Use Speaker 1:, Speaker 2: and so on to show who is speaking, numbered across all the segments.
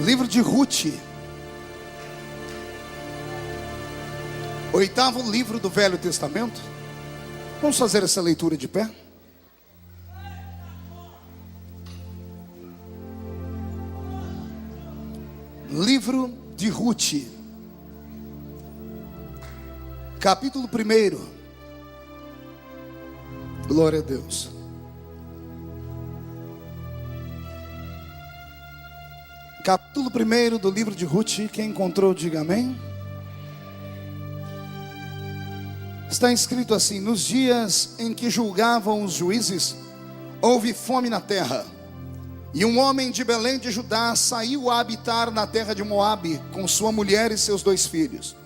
Speaker 1: Livro de Ruth, oitavo livro do Velho Testamento. Vamos fazer essa leitura de pé. Livro de Ruth, capítulo 1. Glória a Deus. Capítulo 1 do livro de Ruth. Quem encontrou, diga amém. Está escrito assim: nos dias em que julgavam os juízes, houve fome na terra, e um homem de Belém de Judá saiu a habitar na terra de Moabe, com sua mulher e seus 2 filhos.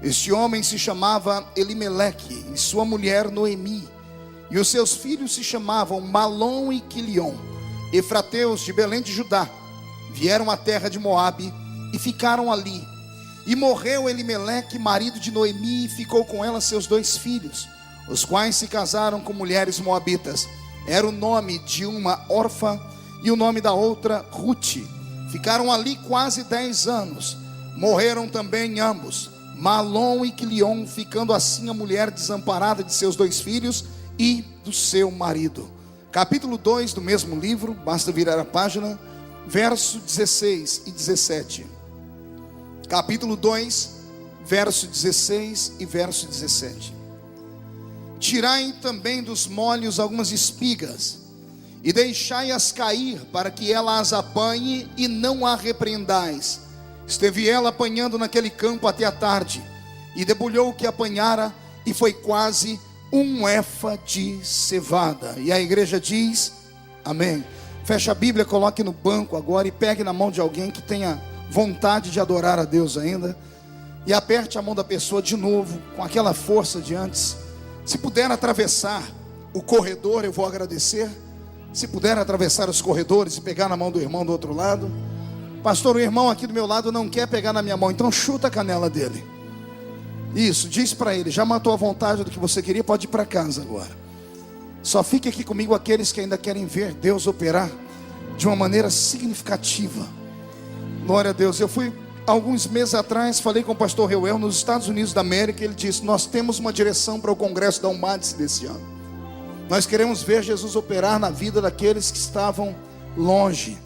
Speaker 1: Este homem se chamava Elimeleque, e sua mulher Noemi, e os seus filhos se chamavam Malom e Quilion. Efrateus de Belém de Judá vieram à terra de Moabe e ficaram ali. E morreu Elimeleque, marido de Noemi, e ficou com ela seus 2 filhos, os quais se casaram com mulheres moabitas. Era o nome de uma Orfa e o nome da outra Ruth. Ficaram ali quase 10 anos. Morreram também ambos, Malom e Quilion, ficando assim a mulher desamparada de seus 2 filhos e do seu marido. Capítulo 2 do mesmo livro, basta virar a página, verso 16 e 17. Capítulo 2, verso 16 e verso 17. Tirai também dos molhos algumas espigas, e deixai-as cair, para que ela as apanhe, e não a repreendais. Esteve ela apanhando naquele campo até a tarde, e debulhou o que apanhara, e foi quase 1 efa de cevada. E a igreja diz amém. Feche a Bíblia, coloque no banco agora e pegue na mão de alguém que tenha vontade de adorar a Deus ainda, e aperte a mão da pessoa de novo, com aquela força de antes. Se puder atravessar o corredor, eu vou agradecer. Se puder atravessar os corredores e pegar na mão do irmão do outro lado. Pastor, o irmão aqui do meu lado não quer pegar na minha mão, então chuta a canela dele. Isso, diz para ele: já matou a vontade do que você queria, pode ir para casa agora. Só fique aqui comigo aqueles que ainda querem ver Deus operar de uma maneira significativa. Glória a Deus. Eu fui alguns meses atrás, falei com o pastor Reuel nos Estados Unidos da América. Ele disse: nós temos uma direção para o congresso da UMADS desse ano. Nós queremos ver Jesus operar na vida daqueles que estavam longe.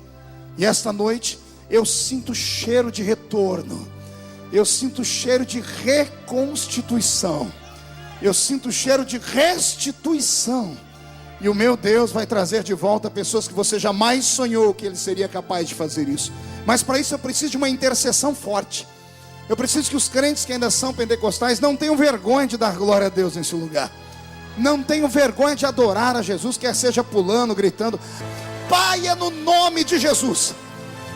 Speaker 1: E esta noite eu sinto cheiro de retorno, eu sinto cheiro de reconstituição, eu sinto cheiro de restituição. E o meu Deus vai trazer de volta pessoas que você jamais sonhou que Ele seria capaz de fazer isso. Mas para isso eu preciso de uma intercessão forte. Eu preciso que os crentes que ainda são pentecostais não tenham vergonha de dar glória a Deus nesse lugar. Não tenham vergonha de adorar a Jesus, quer seja pulando, gritando. Pai, é no nome de Jesus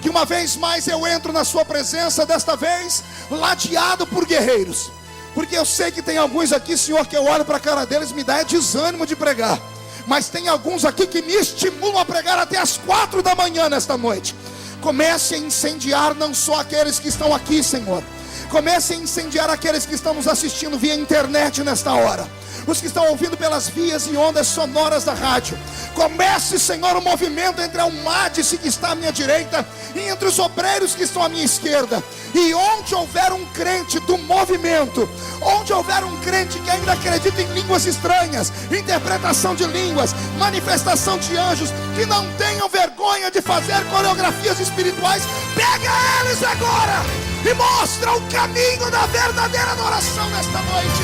Speaker 1: que uma vez mais eu entro na sua presença, desta vez ladeado por guerreiros. Porque eu sei que tem alguns aqui, Senhor, que eu olho para a cara deles, me dá desânimo de pregar. Mas tem alguns aqui que me estimulam a pregar até as 4 da manhã nesta noite. Comece a incendiar não só aqueles que estão aqui, Senhor. Comece a incendiar aqueles que estão nos assistindo via internet nesta hora, os que estão ouvindo pelas vias e ondas sonoras da rádio. Comece, Senhor, o movimento entre a UMADS que está à minha direita e entre os obreiros que estão à minha esquerda. E onde houver um crente do movimento, onde houver um crente que ainda acredita em línguas estranhas, interpretação de línguas, manifestação de anjos, que não tenham vergonha de fazer coreografias espirituais, pega eles agora e mostra o caminho da verdadeira adoração nesta noite.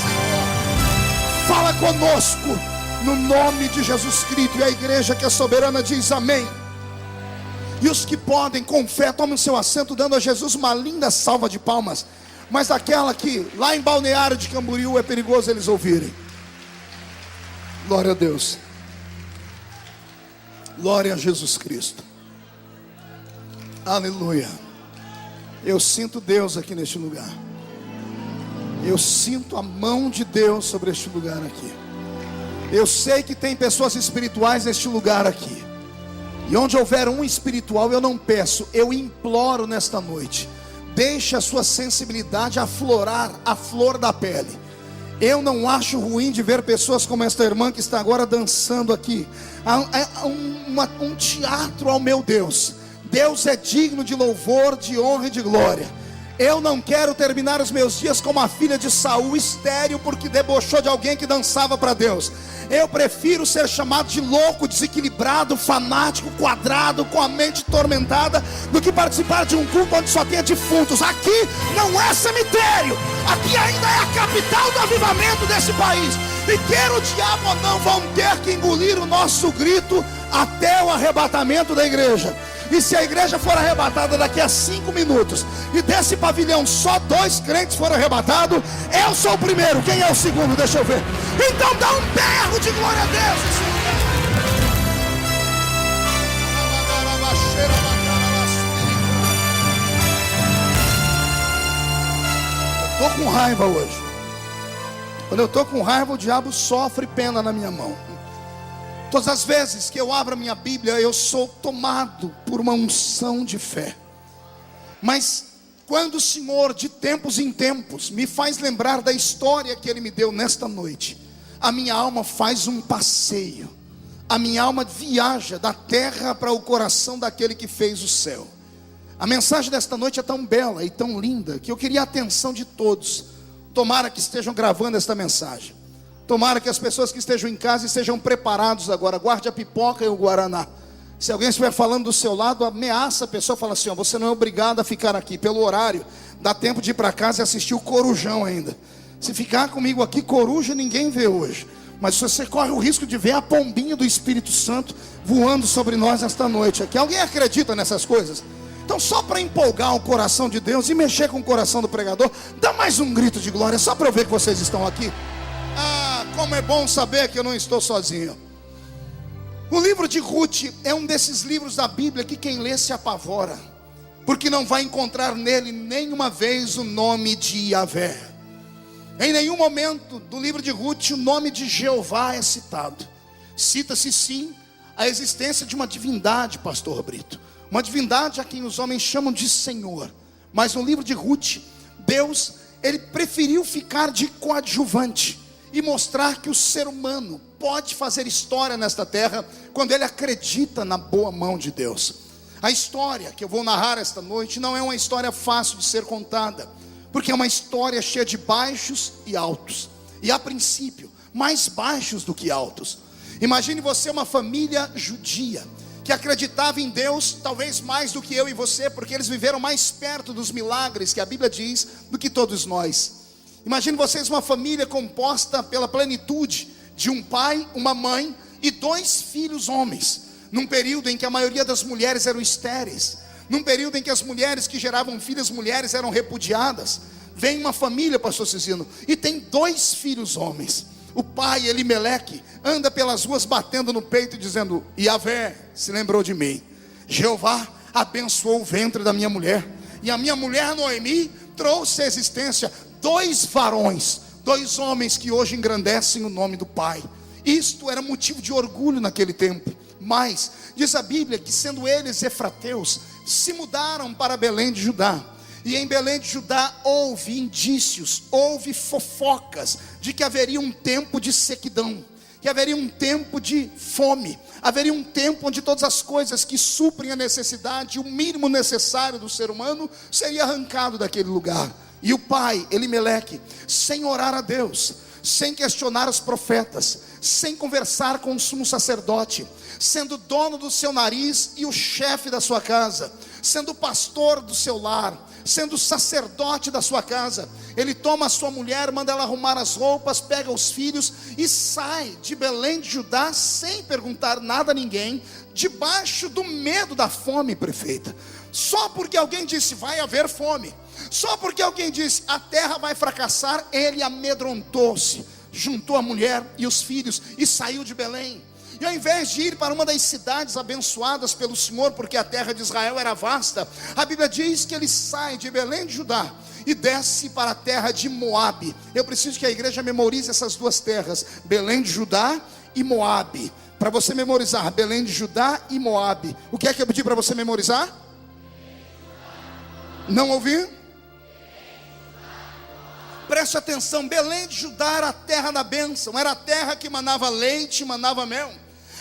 Speaker 1: Senhor, fala conosco no nome de Jesus Cristo. E a igreja que é soberana diz amém. E os que podem, com fé, tomem o seu assento, dando a Jesus uma linda salva de palmas. Mas aquela que lá em Balneário de Camboriú é perigoso eles ouvirem. Glória a Deus. Glória a Jesus Cristo. Aleluia. Eu sinto Deus aqui neste lugar. Eu sinto a mão de Deus sobre este lugar aqui. Eu sei que tem pessoas espirituais neste lugar aqui. E onde houver um espiritual, eu não peço, eu imploro nesta noite: deixe a sua sensibilidade aflorar a flor da pele. Eu não acho ruim de ver pessoas como esta irmã que está agora dançando aqui. Há um teatro ao meu Deus. Deus é digno de louvor, de honra e de glória. Eu não quero terminar os meus dias como a filha de Saul, estéril, porque debochou de alguém que dançava para Deus. Eu prefiro ser chamado de louco, desequilibrado, fanático, quadrado, com a mente tormentada, do que participar de um culto onde só tenha defuntos. Aqui não é cemitério, aqui ainda é a capital do avivamento desse país. E quer o diabo ou não, vão ter que engolir o nosso grito até o arrebatamento da igreja. E se a igreja for arrebatada daqui a 5 minutos, e desse pavilhão só 2 crentes foram arrebatados, eu sou o primeiro. Quem é o segundo? Deixa eu ver. Então dá um berro de glória a Deus. Eu estou com raiva hoje. Quando eu estou com raiva, o diabo sofre pena na minha mão. Todas as vezes que eu abro a minha Bíblia, eu sou tomado por uma unção de fé. Mas quando o Senhor, de tempos em tempos, me faz lembrar da história que Ele me deu nesta noite, a minha alma faz um passeio. A minha alma viaja da terra para o coração daquele que fez o céu. A mensagem desta noite é tão bela e tão linda, que eu queria a atenção de todos. Tomara que estejam gravando esta mensagem. Tomara que as pessoas que estejam em casa estejam preparados agora. Guarde a pipoca e o guaraná. Se alguém estiver falando do seu lado, ameaça a pessoa, fala assim: ó, você não é obrigado a ficar aqui. Pelo horário, dá tempo de ir para casa e assistir o Corujão ainda. Se ficar comigo aqui, coruja ninguém vê hoje. Mas você corre o risco de ver a pombinha do Espírito Santo voando sobre nós esta noite aqui. Alguém acredita nessas coisas? Então, só para empolgar o coração de Deus e mexer com o coração do pregador, dá mais um grito de glória, só para eu ver que vocês estão aqui. Ah, como é bom saber que eu não estou sozinho. O livro de Ruth é um desses livros da Bíblia que quem lê se apavora, porque não vai encontrar nele nenhuma vez o nome de Yahvé. Em nenhum momento do livro de Ruth o nome de Jeová é citado. Cita-se sim a existência de uma divindade, pastor Brito, uma divindade a quem os homens chamam de Senhor. Mas no livro de Ruth, Deus, Ele preferiu ficar de coadjuvante e mostrar que o ser humano pode fazer história nesta terra quando ele acredita na boa mão de Deus. A história que eu vou narrar esta noite não é uma história fácil de ser contada, porque é uma história cheia de baixos e altos, e a princípio, mais baixos do que altos. Imagine você uma família judia, que acreditava em Deus, talvez mais do que eu e você, porque eles viveram mais perto dos milagres que a Bíblia diz, do que todos nós. Imagine vocês uma família composta pela plenitude de um pai, uma mãe e 2 filhos homens, num período em que a maioria das mulheres eram estéreis, num período em que as mulheres que geravam filhas mulheres eram repudiadas. Vem uma família, pastor Cizino, e tem 2 filhos homens. O pai, Elimeleque, anda pelas ruas batendo no peito e dizendo: Yahvé se lembrou de mim, Jeová abençoou o ventre da minha mulher, e a minha mulher Noemi trouxe à existência 2 varões, 2 homens que hoje engrandecem o nome do pai. Isto era motivo de orgulho naquele tempo. Mas diz a Bíblia que, sendo eles efrateus, se mudaram para Belém de Judá. E em Belém de Judá houve indícios, houve fofocas de que haveria um tempo de sequidão, que haveria um tempo de fome, haveria um tempo onde todas as coisas que suprem a necessidade, o mínimo necessário do ser humano, seria arrancado daquele lugar. E o pai, Elimeleque, sem orar a Deus, sem questionar os profetas, sem conversar com o sumo sacerdote, sendo dono do seu nariz e o chefe da sua casa, sendo pastor do seu lar, sendo sacerdote da sua casa, ele toma a sua mulher, manda ela arrumar as roupas, pega os filhos e sai de Belém de Judá sem perguntar nada a ninguém, debaixo do medo da fome, prefeita. Só porque alguém disse vai haver fome, só porque alguém disse a terra vai fracassar, ele amedrontou-se, juntou a mulher e os filhos e saiu de Belém. E ao invés de ir para uma das cidades abençoadas pelo Senhor, porque a terra de Israel era vasta, a Bíblia diz que ele sai de Belém de Judá e desce para a terra de Moabe. Eu preciso que a igreja memorize essas 2 terras, Belém de Judá e Moabe. Para você memorizar, Belém de Judá e Moabe. O que é que eu pedi para você memorizar? Não ouvi? preste atenção, Belém de Judá era a terra da bênção, era a terra que manava leite, manava mel.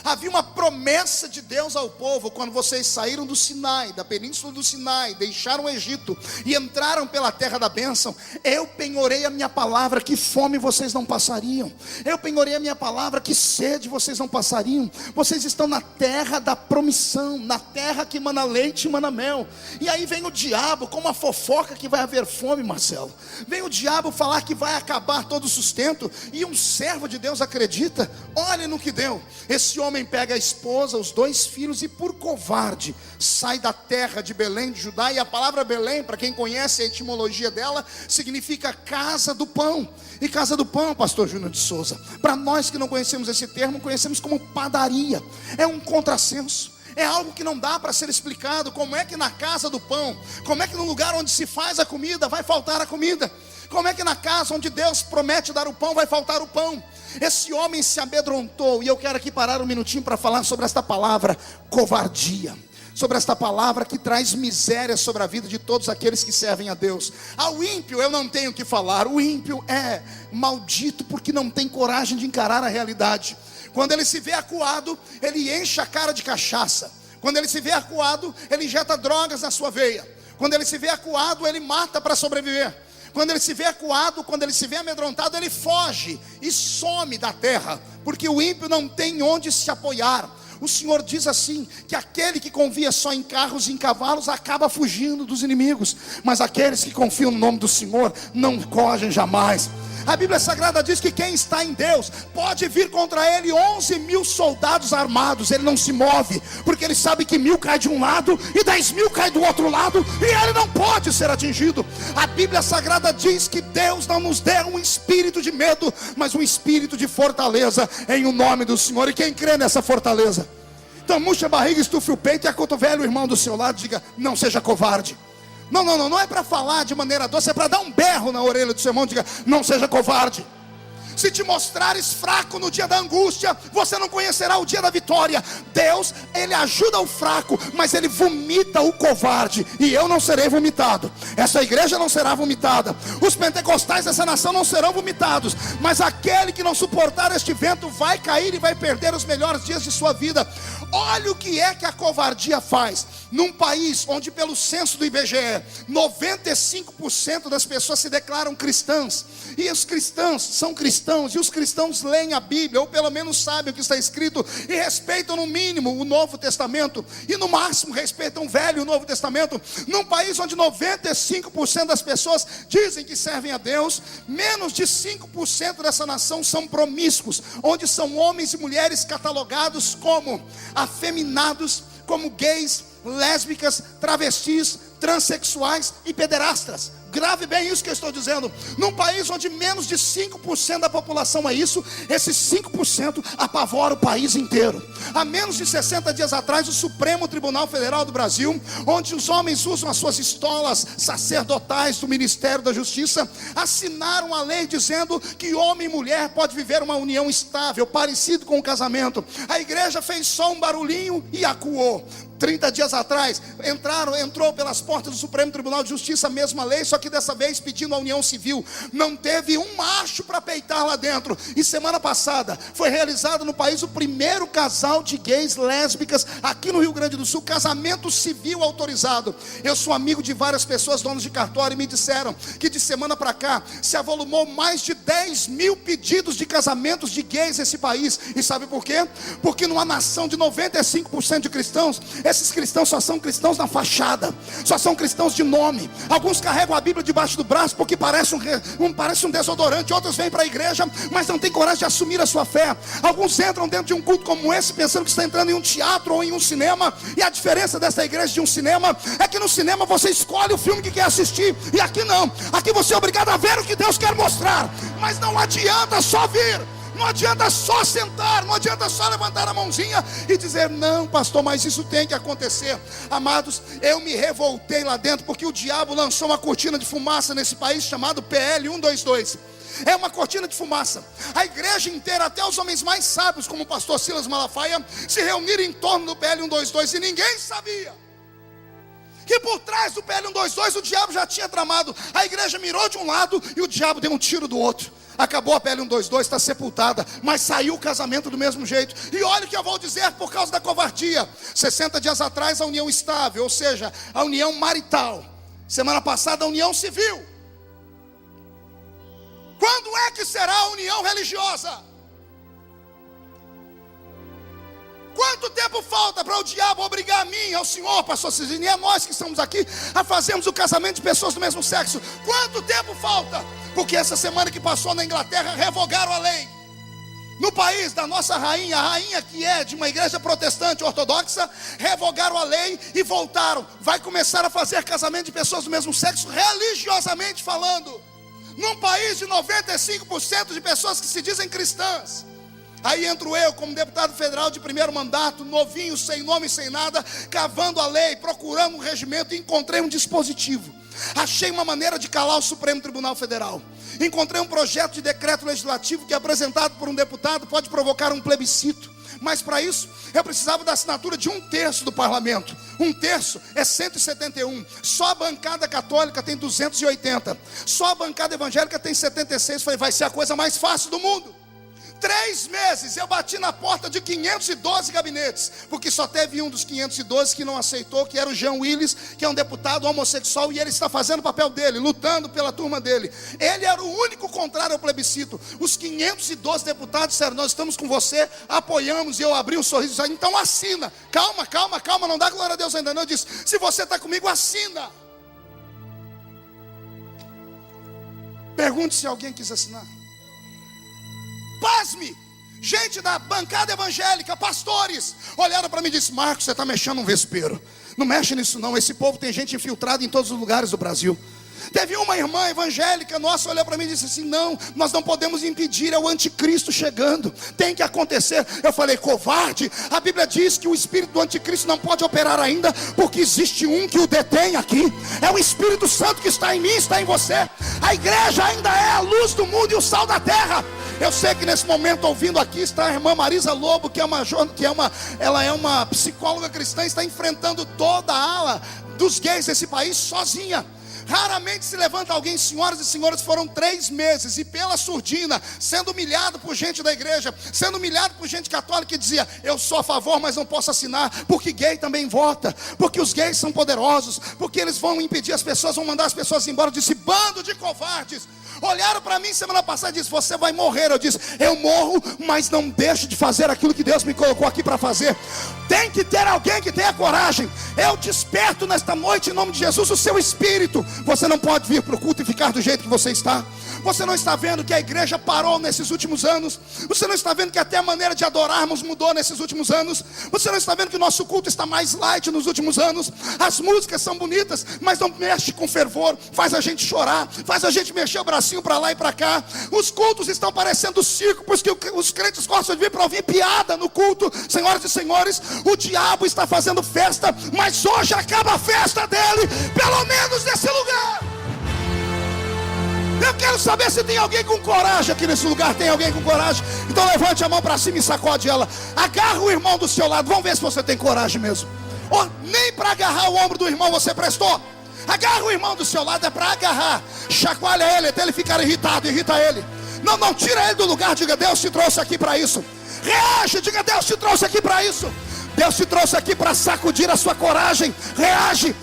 Speaker 1: Havia uma promessa de Deus ao povo, quando vocês saíram do Sinai, da península do Sinai, deixaram o Egito e entraram pela terra da bênção. Eu penhorei a minha palavra, que fome vocês não passariam. Eu penhorei a minha palavra, que sede vocês não passariam. Vocês estão na terra da promissão, na terra que mana leite e mana mel. E aí vem o diabo com uma fofoca que vai haver fome, Marcelo. Vem o diabo falar que vai acabar todo o sustento, e um servo de Deus acredita. Olha no que deu. Esse homem pega a esposa, os 2 filhos, e por covarde sai da terra de Belém de Judá. E a palavra Belém, para quem conhece a etimologia dela, significa casa do pão. E casa do pão, pastor Júnior de Souza, para nós que não conhecemos esse termo, conhecemos como padaria. É um contrassenso, é algo que não dá para ser explicado. Como é que na casa do pão, como é que no lugar onde se faz a comida vai faltar a comida? Como é que na casa onde Deus promete dar o pão vai faltar o pão? Esse homem se amedrontou. E eu quero aqui parar um minutinho para falar sobre esta palavra covardia, sobre esta palavra que traz miséria sobre a vida de todos aqueles que servem a Deus. Ao ímpio eu não tenho o que falar. O ímpio é maldito porque não tem coragem de encarar a realidade. Quando ele se vê acuado, ele enche a cara de cachaça. Quando ele se vê acuado, ele injeta drogas na sua veia. Quando ele se vê acuado, ele mata para sobreviver. Quando ele se vê acuado, quando ele se vê amedrontado, ele foge e some da terra, porque o ímpio não tem onde se apoiar. O Senhor diz assim, que aquele que confia só em carros e em cavalos acaba fugindo dos inimigos, mas aqueles que confiam no nome do Senhor não fogem jamais. A Bíblia Sagrada diz que quem está em Deus pode vir contra ele 11.000 soldados armados, ele não se move, porque ele sabe que 1.000 cai de um lado e 10.000 cai do outro lado, e ele não pode ser atingido. A Bíblia Sagrada diz que Deus não nos deu um espírito de medo, mas um espírito de fortaleza, em o nome do Senhor. E quem crê nessa fortaleza, então murcha a barriga, estufe o peito e acotovele o irmão do seu lado, diga: não seja covarde. Não é para falar de maneira doce, é para dar um berro na orelha do seu irmão, diga: não seja covarde. Se te mostrares fraco no dia da angústia, você não conhecerá o dia da vitória. Deus, Ele ajuda o fraco, mas Ele vomita o covarde. E eu não serei vomitado, essa igreja não será vomitada, os pentecostais dessa nação não serão vomitados, mas aquele que não suportar este vento vai cair e vai perder os melhores dias de sua vida. Olha o que é que a covardia faz. Num país onde, pelo censo do IBGE, 95% das pessoas se declaram cristãs, e os cristãos são cristãos, e os cristãos leem a Bíblia, ou pelo menos sabem o que está escrito, e respeitam no mínimo o Novo Testamento, e no máximo respeitam o Velho e o Novo Testamento. Num país onde 95% das pessoas dizem que servem a Deus, menos de 5% dessa nação são promíscuos, onde são homens e mulheres catalogados como afeminados, como gays, lésbicas, travestis, transexuais e pederastas. Grave bem isso que eu estou dizendo. Num país onde menos de 5% da população é isso, esses 5% apavora o país inteiro. Há menos de 60 dias atrás, o Supremo Tribunal Federal do Brasil, onde os homens usam as suas estolas sacerdotais do Ministério da Justiça, assinaram a lei dizendo que homem e mulher pode viver uma união estável, parecido com o casamento. A igreja fez só um barulhinho e acuou. 30 dias atrás, entrou pelas portas do Supremo Tribunal de Justiça a mesma lei, só que dessa vez pedindo a união civil. Não teve um macho para peitar lá dentro. E semana passada foi realizado no país o primeiro casal de gays lésbicas aqui no Rio Grande do Sul, casamento civil autorizado. Eu sou amigo de várias pessoas, donos de cartório, e me disseram que de semana para cá se avolumou mais de 10.000 pedidos de casamentos de gays nesse país. E sabe por quê? Porque numa nação de 95% de cristãos, esses cristãos só são cristãos na fachada, só são cristãos de nome. Alguns carregam a Bíblia debaixo do braço porque parece um desodorante. Outros vêm para a igreja, mas não têm coragem de assumir a sua fé. Alguns entram dentro de um culto como esse pensando que está entrando em um teatro ou em um cinema. E a diferença dessa igreja de um cinema é que no cinema você escolhe o filme que quer assistir, e aqui não. Aqui você é obrigado a ver o que Deus quer mostrar. Mas não adianta só vir, não adianta só sentar, não adianta só levantar a mãozinha e dizer: não, pastor, mas isso tem que acontecer. Amados, eu me revoltei lá dentro porque o diabo lançou uma cortina de fumaça nesse país chamado PL 122. É uma cortina de fumaça. A igreja inteira, até os homens mais sábios, como o pastor Silas Malafaia, se reuniram em torno do PL 122, e ninguém sabia que por trás do PL 122 o diabo já tinha tramado. A igreja mirou de um lado e o diabo deu um tiro do outro. Acabou a PL 122, está sepultada, mas saiu o casamento do mesmo jeito. E olha o que eu vou dizer por causa da covardia. 60 dias atrás a união estável, ou seja, a união marital. Semana passada a união civil. Quando é que será a união religiosa? Quanto tempo falta para o diabo obrigar a mim, ao senhor, pastor Cisine, e a nós que estamos aqui, a fazermos o casamento de pessoas do mesmo sexo? Quanto tempo falta? Porque essa semana que passou na Inglaterra, revogaram a lei. No país da nossa rainha, a rainha que é de uma igreja protestante ortodoxa, revogaram a lei e voltaram. Vai começar a fazer casamento de pessoas do mesmo sexo, religiosamente falando. Num país de 95% de pessoas que se dizem cristãs. Aí entro eu como deputado federal de primeiro mandato, novinho, sem nome, sem nada, cavando a lei, procurando um regimento, e encontrei um dispositivo. Achei uma maneira de calar o Supremo Tribunal Federal. Encontrei um projeto de decreto legislativo que, apresentado por um deputado, pode provocar um plebiscito. Mas para isso, eu precisava da assinatura de 1/3 do parlamento. 1/3 é 171. Só a bancada católica tem 280. Só a bancada evangélica tem 76. Falei, vai ser a coisa mais fácil do mundo. 3 meses eu bati na porta de 512 gabinetes, porque só teve um dos 512 que não aceitou, que era o Jean Willis, que é um deputado homossexual, e ele está fazendo o papel dele, lutando pela turma dele. Ele era o único contrário ao plebiscito. Os 512 deputados disseram, nós estamos com você, apoiamos, e eu abri um sorriso e disse, então assina. Calma, não dá glória a Deus ainda não. Eu disse, se você está comigo, assina. Pergunte se alguém quis assinar. Pasme, gente da bancada evangélica, pastores, olharam para mim e disseram, Marcos, você está mexendo um vespeiro. Não mexe nisso não, esse povo tem gente infiltrada em todos os lugares do Brasil. Teve uma irmã evangélica nossa, olhou para mim e disse assim, não, nós não podemos impedir, é o anticristo chegando, tem que acontecer. Eu falei, covarde, a Bíblia diz que o espírito do anticristo não pode operar ainda, porque existe um que o detém aqui, é o Espírito Santo que está em mim, está em você. A igreja ainda é a luz do mundo e o sal da terra. Eu sei que nesse momento, ouvindo aqui, está a irmã Marisa Lobo, ela é uma psicóloga cristã, está enfrentando toda a ala dos gays desse país sozinha. Raramente se levanta alguém, senhoras e senhores, foram 3 meses, e pela surdina, sendo humilhado por gente da igreja, sendo humilhado por gente católica que dizia, eu sou a favor, mas não posso assinar, porque gay também vota, porque os gays são poderosos, porque eles vão impedir as pessoas, vão mandar as pessoas embora. Eu disse, bando de covardes. Olharam para mim semana passada e disse, você vai morrer. Eu disse, eu morro, mas não deixo de fazer aquilo que Deus me colocou aqui para fazer. Tem que ter alguém que tenha coragem. Eu desperto nesta noite em nome de Jesus o seu espírito. Você não pode vir para o culto e ficar do jeito que você está. Você não está vendo que a igreja parou nesses últimos anos? Você não está vendo que até a maneira de adorarmos mudou nesses últimos anos? Você não está vendo que o nosso culto está mais light nos últimos anos? As músicas são bonitas, mas não mexe com fervor, faz a gente chorar, faz a gente mexer o bracinho para lá e para cá. Os cultos estão parecendo circo, porque os crentes gostam de vir para ouvir piada no culto. Senhoras e senhores, o diabo está fazendo festa, mas hoje acaba a festa dele, pelo menos nesse lugar. Eu quero saber se tem alguém com coragem aqui nesse lugar. Tem alguém com coragem? Então levante a mão para cima e sacode ela. Agarra o irmão do seu lado. Vamos ver se você tem coragem mesmo. Oh, nem para agarrar o ombro do irmão você prestou. Agarra o irmão do seu lado, é para agarrar. Chacoalha ele até ele ficar irritado. Irrita ele. Não tira ele do lugar. Diga, Deus te trouxe aqui para isso. Reage, diga, Deus te trouxe aqui para isso. Deus te trouxe aqui para sacudir a sua coragem. Reage.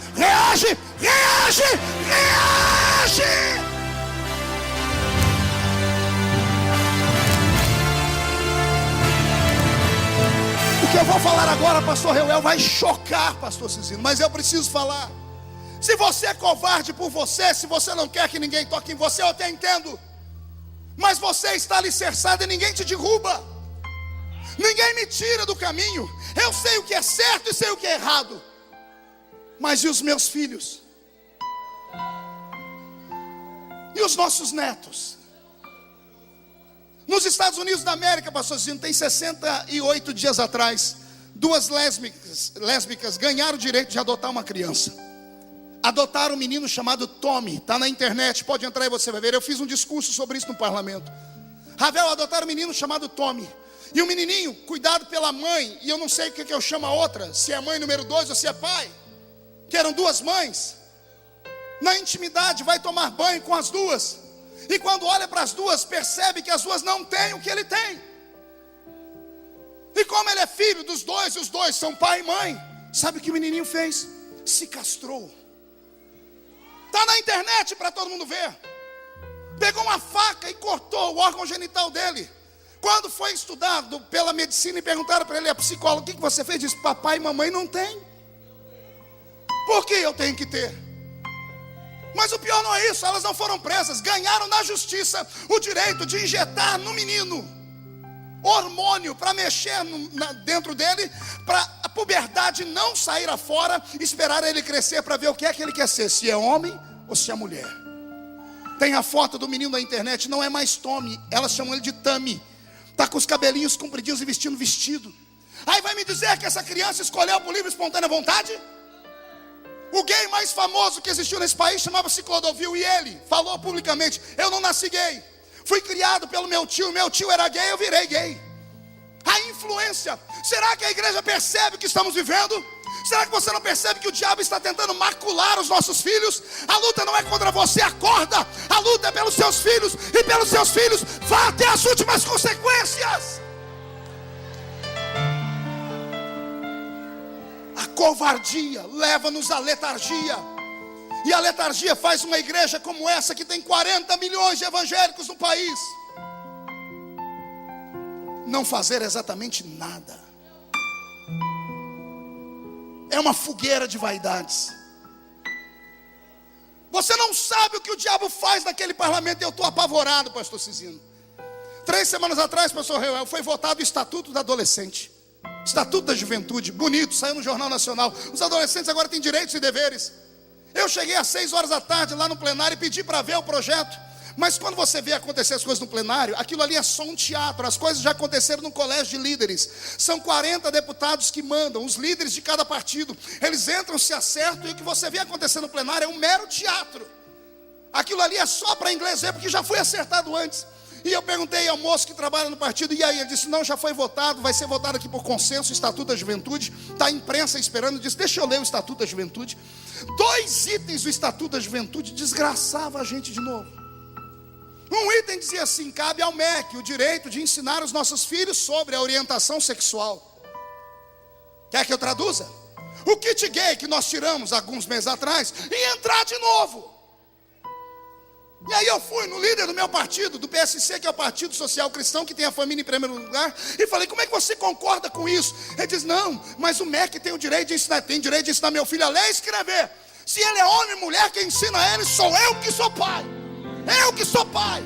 Speaker 1: O que eu vou falar agora, pastor Reuel, vai chocar, pastor Cisino, mas eu preciso falar. Se você é covarde por você, se você não quer que ninguém toque em você, eu até entendo. Mas você está alicerçado e ninguém te derruba. Ninguém me tira do caminho. Eu sei o que é certo e sei o que é errado. Mas e os meus filhos? E os nossos netos? Nos Estados Unidos da América, pastor Cisino, tem 68 dias atrás, 2 lésbicas ganharam o direito de adotar uma criança. Adotaram um menino chamado Tommy. Está na internet, pode entrar e você vai ver. Eu fiz um discurso sobre isso no parlamento. Ravel, adotaram um menino chamado Tommy. E o menininho, cuidado pela mãe. E eu não sei o que eu chamo a outra, se é mãe número 2 ou se é pai. que eram duas mães, na intimidade vai tomar banho com as duas, e quando olha para as duas, percebe que as duas não têm o que ele tem. E como ele é filho dos dois, e os dois são pai e mãe, sabe o que o menininho fez? Se castrou. Está na internet para todo mundo ver. Pegou uma faca e cortou o órgão genital dele. Quando foi estudado pela medicina e perguntaram para ele, a psicóloga, o que você fez? Disse, papai e mamãe não têm. Por que eu tenho que ter? Mas o pior não é isso, elas não foram presas, ganharam na justiça o direito de injetar no menino hormônio para mexer dentro dele, para a puberdade não sair afora, esperar ele crescer para ver o que é que ele quer ser, se é homem ou se é mulher. Tem a foto do menino na internet, não é mais Tommy, elas chamam ele de Tammy. Está com os cabelinhos compridinhos e vestindo vestido. Aí vai me dizer que essa criança escolheu por livre e espontânea vontade? O gay mais famoso que existiu nesse país chamava-se Clodovil, e ele falou publicamente, eu não nasci gay, fui criado pelo meu tio era gay, eu virei gay. A influência, será que a igreja percebe o que estamos vivendo? Será que você não percebe que o diabo está tentando macular os nossos filhos? A luta não é contra você, acorda. A luta é pelos seus filhos, e pelos seus filhos vá até as últimas consequências. A covardia leva-nos à letargia, e a letargia faz uma igreja como essa, que tem 40 milhões de evangélicos no país, não fazer exatamente nada. É uma fogueira de vaidades. Você não sabe o que o diabo faz naquele parlamento. Eu estou apavorado, pastor Cizino. 3 semanas atrás, pastor Reuel, foi votado o Estatuto do Adolescente, Estatuto da Juventude, bonito, saiu no Jornal Nacional. Os adolescentes agora têm direitos e deveres. Eu cheguei às 6 horas da tarde lá no plenário e pedi para ver o projeto. Mas quando você vê acontecer as coisas no plenário, aquilo ali é só um teatro. As coisas já aconteceram no colégio de líderes. São 40 deputados que mandam, os líderes de cada partido. Eles entram, se acertam, e o que você vê acontecer no plenário é um mero teatro. Aquilo ali é só para inglês ver, porque já foi acertado antes. E eu perguntei ao moço que trabalha no partido, e aí? Ele disse, não, já foi votado, vai ser votado aqui por consenso, o Estatuto da Juventude. Está a imprensa esperando. Eu disse, deixa eu ler o Estatuto da Juventude. 2 itens do Estatuto da Juventude desgraçava a gente de novo. Um item dizia assim, cabe ao MEC o direito de ensinar os nossos filhos sobre a orientação sexual. Quer que eu traduza? O kit gay que nós tiramos alguns meses atrás, ia entrar de novo. E aí eu fui no líder do meu partido, do PSC, que é o Partido Social Cristão, que tem a família em primeiro lugar, e falei, como é que você concorda com isso? Ele diz, não, mas o MEC tem o direito de ensinar, tem direito de ensinar meu filho a ler e escrever. Se ele é homem e mulher, quem ensina a ele sou eu que sou pai. Eu que sou pai.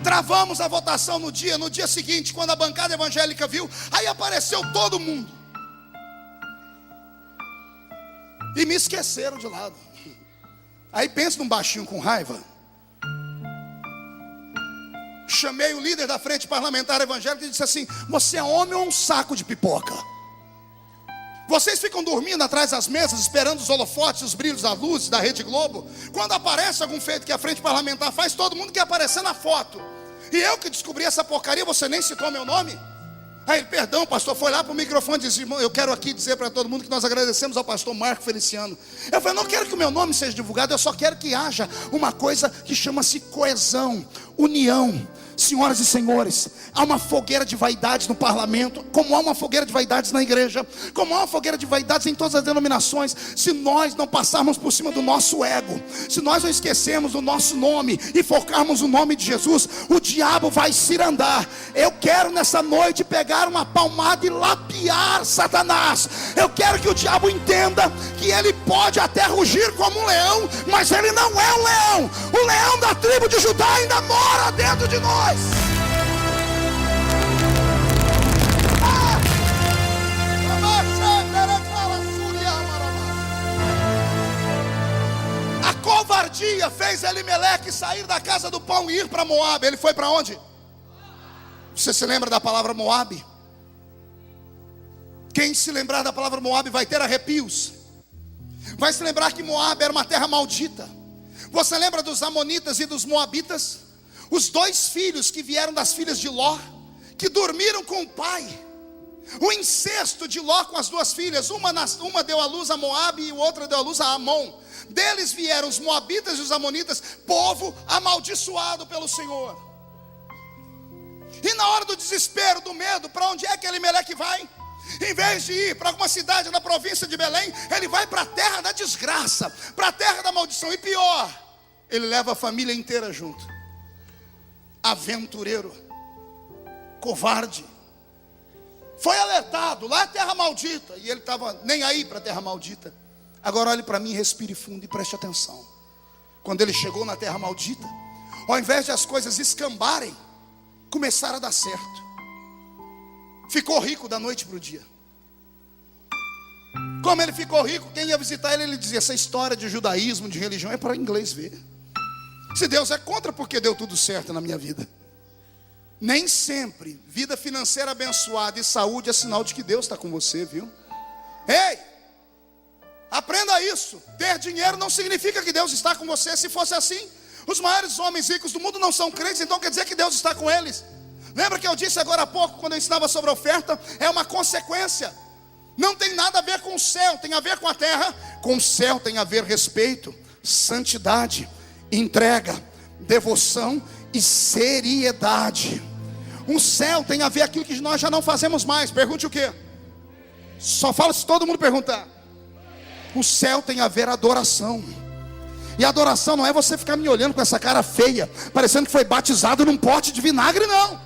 Speaker 1: Travamos a votação no dia seguinte, quando a bancada evangélica viu, aí apareceu todo mundo. E me esqueceram de lado. Aí pensa num baixinho com raiva. Chamei o líder da frente parlamentar evangélica e disse assim, você é homem ou um saco de pipoca? Vocês ficam dormindo atrás das mesas, esperando os holofotes, os brilhos da luz da Rede Globo. Quando aparece algum feito que a frente parlamentar faz, todo mundo quer aparecer na foto. E eu que descobri essa porcaria, você nem citou meu nome? Aí ele, perdão, pastor, foi lá para o microfone e disse, irmão, eu quero aqui dizer para todo mundo que nós agradecemos ao pastor Marco Feliciano. Eu falei, não quero que o meu nome seja divulgado, eu só quero que haja uma coisa que chama-se coesão, união. Senhoras e senhores, há uma fogueira de vaidades no parlamento, como há uma fogueira de vaidades na igreja, como há uma fogueira de vaidades em todas as denominações. Se nós não passarmos por cima do nosso ego, se nós não esquecermos o nosso nome e focarmos o nome de Jesus, o diabo vai cirandar. Eu quero nessa noite pegar uma palmada e lapiar Satanás. Eu quero que o diabo entenda que ele pode até rugir como um leão, mas ele não é um leão. O leão da tribo de Judá ainda mora dentro de nós. A covardia fez Elimeleque sair da casa do pão e ir para Moabe. Ele foi para onde? Você se lembra da palavra Moabe? Quem se lembrar da palavra Moabe vai ter arrepios. Vai se lembrar que Moabe era uma terra maldita. Você lembra dos amonitas e dos moabitas? Os 2 filhos que vieram das filhas de Ló, que dormiram com o pai. O incesto de Ló com as duas filhas, uma deu à luz a Moabe e outra deu à luz a Amon. Deles vieram os moabitas e os amonitas, povo amaldiçoado pelo Senhor. E na hora do desespero, do medo, para onde é que Elimeleque vai? Em vez de ir para alguma cidade na província de Belém, ele vai para a terra da desgraça, para a terra da maldição. E pior, ele leva a família inteira junto. Aventureiro, covarde. Foi alertado, lá é terra maldita. E ele estava nem aí para a terra maldita. Agora olhe para mim, respire fundo e preste atenção. Quando ele chegou na terra maldita, ao invés de as coisas escambarem, começaram a dar certo. Ficou rico da noite para o dia. Como ele ficou rico, quem ia visitar ele, ele dizia: essa história de judaísmo, de religião, é para inglês ver. Se Deus é contra, porque deu tudo certo na minha vida. Nem sempre vida financeira abençoada e saúde é sinal de que Deus está com você, viu? Ei, aprenda isso. Ter dinheiro não significa que Deus está com você. Se fosse assim, os maiores homens ricos do mundo não são crentes, então quer dizer que Deus está com eles. Lembra que eu disse agora há pouco, quando eu ensinava sobre oferta? É uma consequência. Não tem nada a ver com o céu, tem a ver com a terra. Com o céu tem a ver respeito, santidade, entrega, devoção e seriedade. O céu tem a ver aquilo que nós já não fazemos mais. Pergunte o quê? Só fala se todo mundo perguntar. O céu tem a ver adoração. E adoração não é você ficar me olhando com essa cara feia, parecendo que foi batizado num pote de vinagre, não.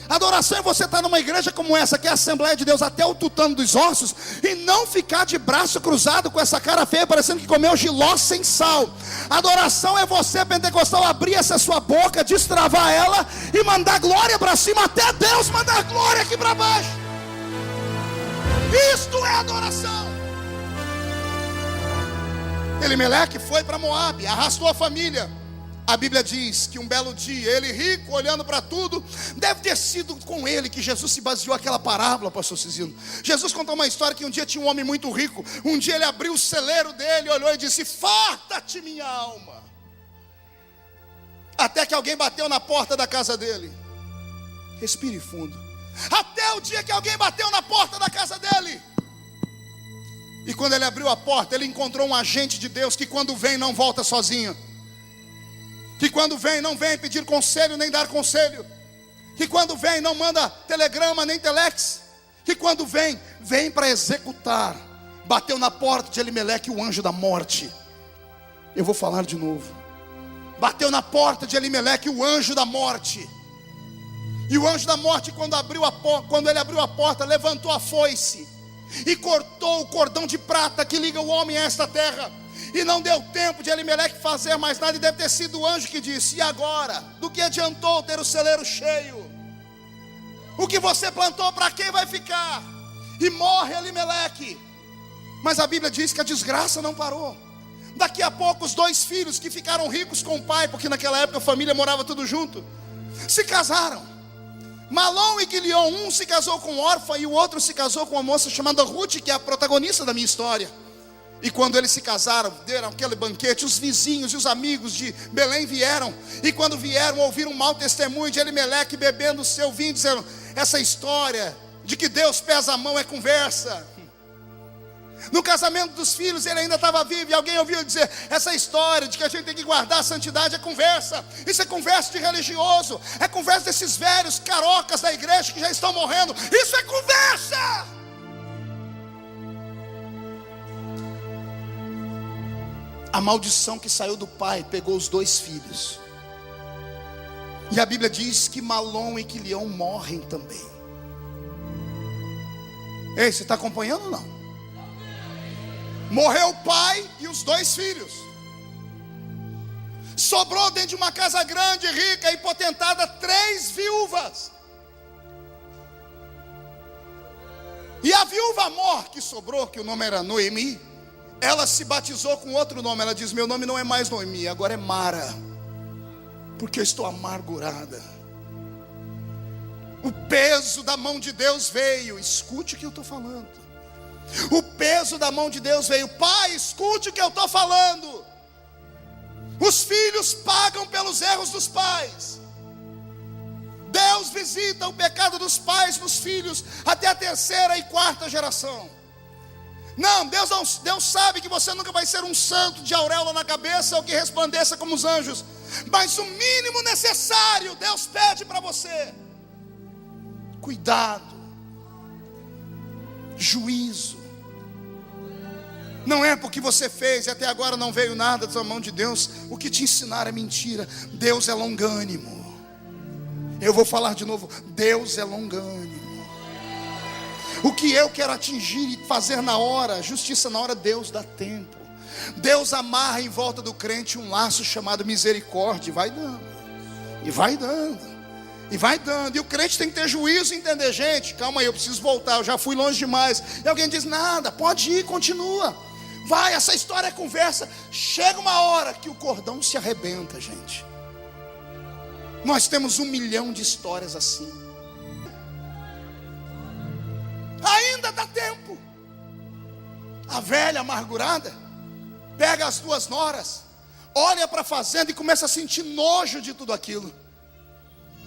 Speaker 1: Adoração é você estar numa igreja como essa, que é a Assembleia de Deus até o tutano dos ossos, e não ficar de braço cruzado com essa cara feia, parecendo que comeu jiló sem sal. Adoração é você, pentecostal, abrir essa sua boca, destravar ela e mandar glória para cima, até Deus mandar glória aqui para baixo. Isto é adoração. Elimeleque foi para Moabe, arrastou a família. A Bíblia diz que um belo dia, ele rico, olhando para tudo, deve ter sido com ele que Jesus se baseou aquela parábola, pastor Cizino. Jesus contou uma história que um dia tinha um homem muito rico. Um dia ele abriu o celeiro dele, olhou e disse: farta-te minha alma. Até que alguém bateu na porta da casa dele. Respire fundo. Até o dia que alguém bateu na porta da casa dele. E quando ele abriu a porta, ele encontrou um agente de Deus que quando vem não volta sozinho. Que quando vem não vem pedir conselho nem dar conselho. Que quando vem não manda telegrama nem telex. Que quando vem, vem para executar. Bateu na porta de Elimeleque o anjo da morte. Eu vou falar de novo. Bateu na porta de Elimeleque o anjo da morte. E o anjo da morte, quando ele abriu a porta, levantou a foice e cortou o cordão de prata que liga o homem a esta terra. E não deu tempo de Elimeleque fazer mais nada. E deve ter sido o anjo que disse: e agora? Do que adiantou ter o celeiro cheio? O que você plantou, para quem vai ficar? E morre Elimeleque. Mas a Bíblia diz que a desgraça não parou. Daqui a pouco os dois filhos que ficaram ricos com o pai, porque naquela época a família morava tudo junto, se casaram. Malom e Quilion, um se casou com Orfa e o outro se casou com uma moça chamada Ruth, que é a protagonista da minha história. E quando eles se casaram, deram aquele banquete, os vizinhos e os amigos de Belém vieram. E quando vieram, ouviram um mau testemunho de Elimeleque bebendo o seu vinho, dizendo: essa história de que Deus pesa a mão é conversa. No casamento dos filhos ele ainda estava vivo, e alguém ouviu dizer: essa história de que a gente tem que guardar a santidade é conversa. Isso é conversa de religioso, é conversa desses velhos carocas da igreja que já estão morrendo. Isso é conversa. A maldição que saiu do pai pegou os dois filhos. E a Bíblia diz que Malom e Quilion morrem também. Ei, você está acompanhando ou não? Morreu o pai e os dois filhos. Sobrou dentro de uma casa grande, rica e potentada 3 viúvas. E a viúva amor que sobrou, que o nome era Noemi, ela se batizou com outro nome. Ela diz: meu nome não é mais Noemi, agora é Mara, porque eu estou amargurada. O peso da mão de Deus veio. Escute o que eu estou falando. O peso da mão de Deus veio. Pai, escute o que eu estou falando. Os filhos pagam pelos erros dos pais. Deus visita o pecado dos pais nos filhos até a terceira e quarta geração. Não, Deus sabe que você nunca vai ser um santo de auréola na cabeça ou que resplandeça como os anjos, mas o mínimo necessário Deus pede para você: cuidado, juízo. Não é porque você fez e até agora não veio nada da mão de Deus. O que te ensinaram é mentira. Deus é longânimo. Eu vou falar de novo: Deus é longânimo. O que eu quero atingir e fazer na hora, justiça na hora, Deus dá tempo. Deus amarra em volta do crente um laço chamado misericórdia, e vai dando, e vai dando, e vai dando. E o crente tem que ter juízo e entender: gente, calma aí, eu preciso voltar, eu já fui longe demais. E alguém diz: nada, pode ir, continua, vai, essa história é conversa. Chega uma hora que o cordão se arrebenta, gente. Nós temos 1 milhão de histórias assim. Ainda dá tempo. A velha amargurada pega as 2 noras, olha para a fazenda e começa a sentir nojo de tudo aquilo.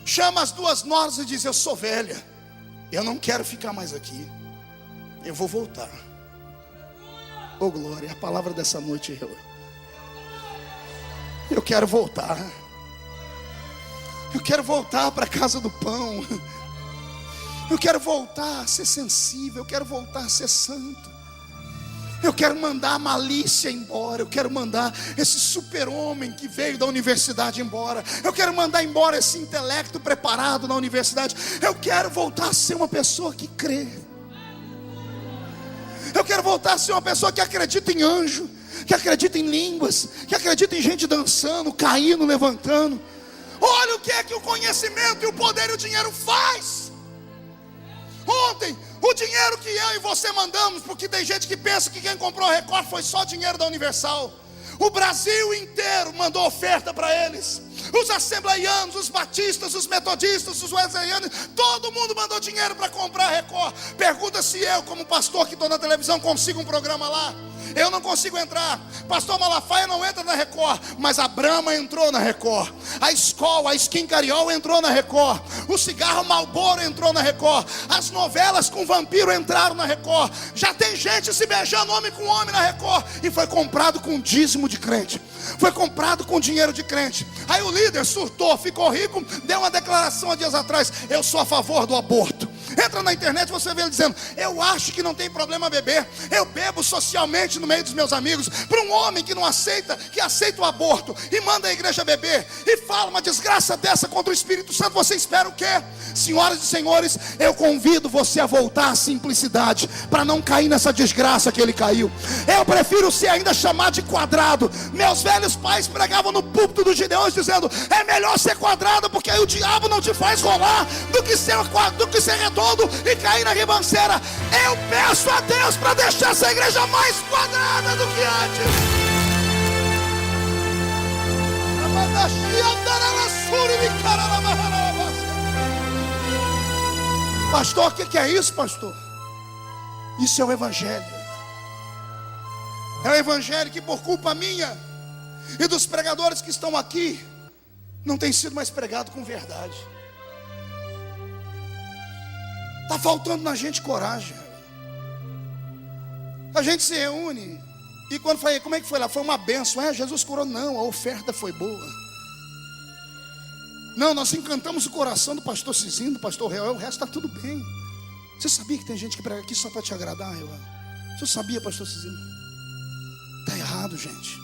Speaker 1: Chama as 2 noras e diz: eu sou velha, eu não quero ficar mais aqui, eu vou voltar. Oh glória, a palavra dessa noite é: eu quero voltar. Eu quero voltar para a casa do pão. Eu quero voltar a ser sensível. Eu quero voltar a ser santo. Eu quero mandar a malícia embora. Eu quero mandar esse super-homem que veio da universidade embora. Eu quero mandar embora esse intelecto preparado na universidade. Eu quero voltar a ser uma pessoa que crê. Eu quero voltar a ser uma pessoa que acredita em anjo, que acredita em línguas, que acredita em gente dançando, caindo, levantando. Olha o que é que o conhecimento e o poder e o dinheiro faz. Ontem, o dinheiro que eu e você mandamos, porque tem gente que pensa que quem comprou a Record foi só dinheiro da Universal. O Brasil inteiro mandou oferta para eles. Os assembleianos, os batistas, os metodistas, os wesleyanos, todo mundo mandou dinheiro para comprar a Record. Pergunta se eu, como pastor que estou na televisão, consigo um programa lá. Eu não consigo entrar. Pastor Malafaia não entra na Record, mas a Brahma entrou na Record. A Skol, a Skin Cariol entrou na Record. O cigarro Marlboro entrou na Record. As novelas com vampiro entraram na Record. Já tem gente se beijando homem com homem na Record. E foi comprado com dízimo de crente. Foi comprado com dinheiro de crente. Aí o líder surtou, ficou rico, deu uma declaração há dias atrás: eu sou a favor do aborto. Entra na internet, você vê ele dizendo: eu acho que não tem problema beber, eu bebo socialmente no meio dos meus amigos. Para um homem que não aceita, que aceita o aborto e manda a igreja beber e fala uma desgraça dessa contra o Espírito Santo, você espera o quê? Senhoras e senhores, eu convido você a voltar à simplicidade, para não cair nessa desgraça que ele caiu. Eu prefiro ser ainda chamado de quadrado. Meus velhos pais pregavam no púlpito dos Gideões dizendo: é melhor ser quadrado, porque aí o diabo não te faz rolar, do que ser redondo e cair na ribanceira. Eu peço a Deus para deixar essa igreja mais quadrada do que antes. Pastor, o que é isso, pastor? Isso é o evangelho. É o evangelho que, por culpa minha e dos pregadores que estão aqui, não tem sido mais pregado com verdade. Está faltando na gente coragem. A gente se reúne e quando falei: como é que foi lá? Foi uma bênção. Jesus curou? Não, a oferta foi boa. Não, nós encantamos o coração do pastor Cizinho, do pastor Real, o resto está tudo bem. Você sabia que tem gente que prega aqui só para te agradar, Real? Você sabia, pastor Cizinho? Está errado, gente.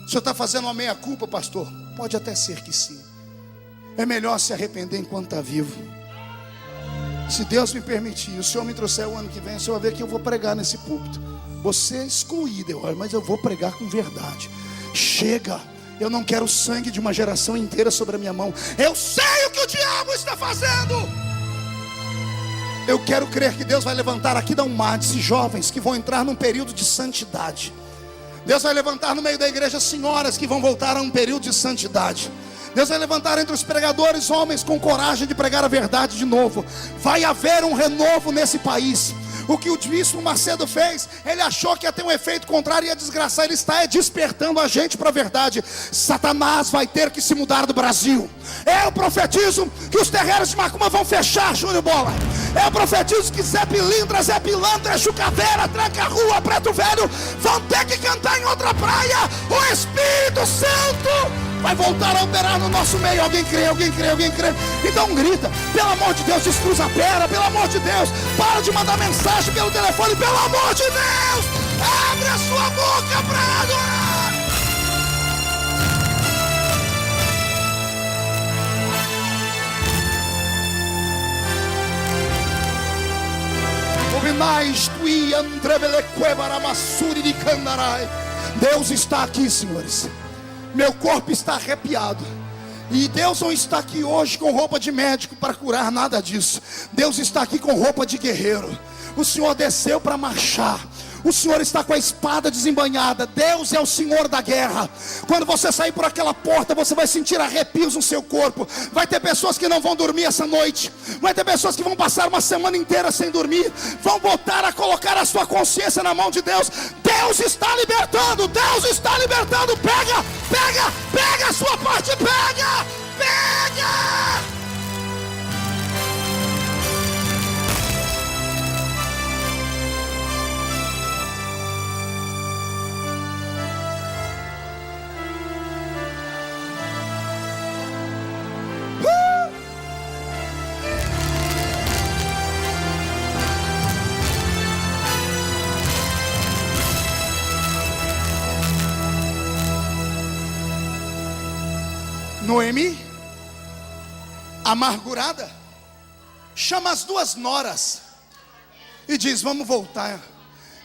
Speaker 1: O senhor está fazendo uma meia-culpa, pastor? Pode até ser que sim. É melhor se arrepender enquanto está vivo. Se Deus me permitir, o Senhor me trouxer o ano que vem, o Senhor vai ver que eu vou pregar nesse púlpito. Você é excluído, mas eu vou pregar com verdade. Chega, eu não quero o sangue de uma geração inteira sobre a minha mão. Eu sei o que o diabo está fazendo. Eu quero crer que Deus vai levantar aqui da Umades jovens que vão entrar num período de santidade. Deus vai levantar no meio da igreja senhoras que vão voltar a um período de santidade. Deus vai levantar entre os pregadores homens com coragem de pregar a verdade de novo. Vai haver um renovo nesse país. O que o bispo Macedo fez, ele achou que ia ter um efeito contrário e ia desgraçar. Ele está despertando a gente para a verdade. Satanás vai ter que se mudar do Brasil. Eu profetizo que os terreiros de macumba vão fechar, Júnior Bola. Eu profetizo que Zé Pilintra, Zé Pilantra, Chucaveira, Tranca-Rua, Preto Velho vão ter que cantar em outra praia. O Espírito Santo vai voltar a operar no nosso meio. Alguém crê, alguém crê, alguém crê. Então grita, pelo amor de Deus, descruza a perna, pelo amor de Deus. Para de mandar mensagem pelo telefone, pelo amor de Deus. Abre a sua boca para adorar. Deus está aqui, senhores. Meu corpo está arrepiado. E Deus não está aqui hoje com roupa de médico para curar nada disso. Deus está aqui com roupa de guerreiro. O Senhor desceu para marchar. O Senhor está com a espada desembainhada. Deus é o Senhor da guerra. Quando você sair por aquela porta, você vai sentir arrepios no seu corpo. Vai ter pessoas que não vão dormir essa noite. Vai ter pessoas que vão passar uma semana inteira sem dormir. Vão voltar a colocar a sua consciência na mão de Deus. Deus está libertando. Deus está libertando. Pega, pega, pega a sua parte. Pega, pega. Noemi, amargurada, chama as duas noras e diz: vamos voltar.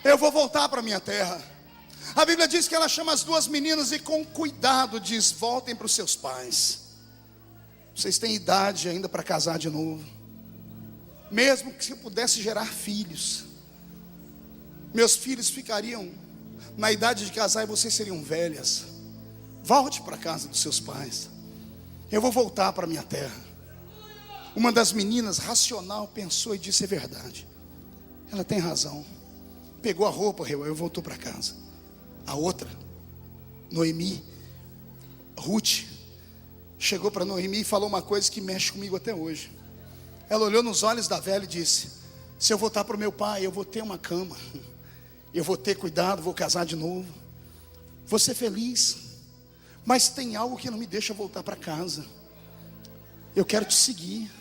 Speaker 1: Eu vou voltar para minha terra. A Bíblia diz que ela chama as duas meninas e com cuidado diz: voltem para os seus pais. Vocês têm idade ainda para casar de novo. Mesmo que se pudesse gerar filhos, meus filhos ficariam na idade de casar e vocês seriam velhas. Volte para a casa dos seus pais. Eu vou voltar para minha terra. Uma das meninas, racional, pensou e disse: é verdade, ela tem razão. Pegou a roupa, e voltou para casa. A outra, Noemi, Ruth, chegou para Noemi e falou uma coisa que mexe comigo até hoje. Ela olhou nos olhos da velha e disse: se eu voltar para o meu pai, eu vou ter uma cama, eu vou ter cuidado, vou casar de novo, vou ser feliz. Mas tem algo que não me deixa voltar para casa. Eu quero te seguir.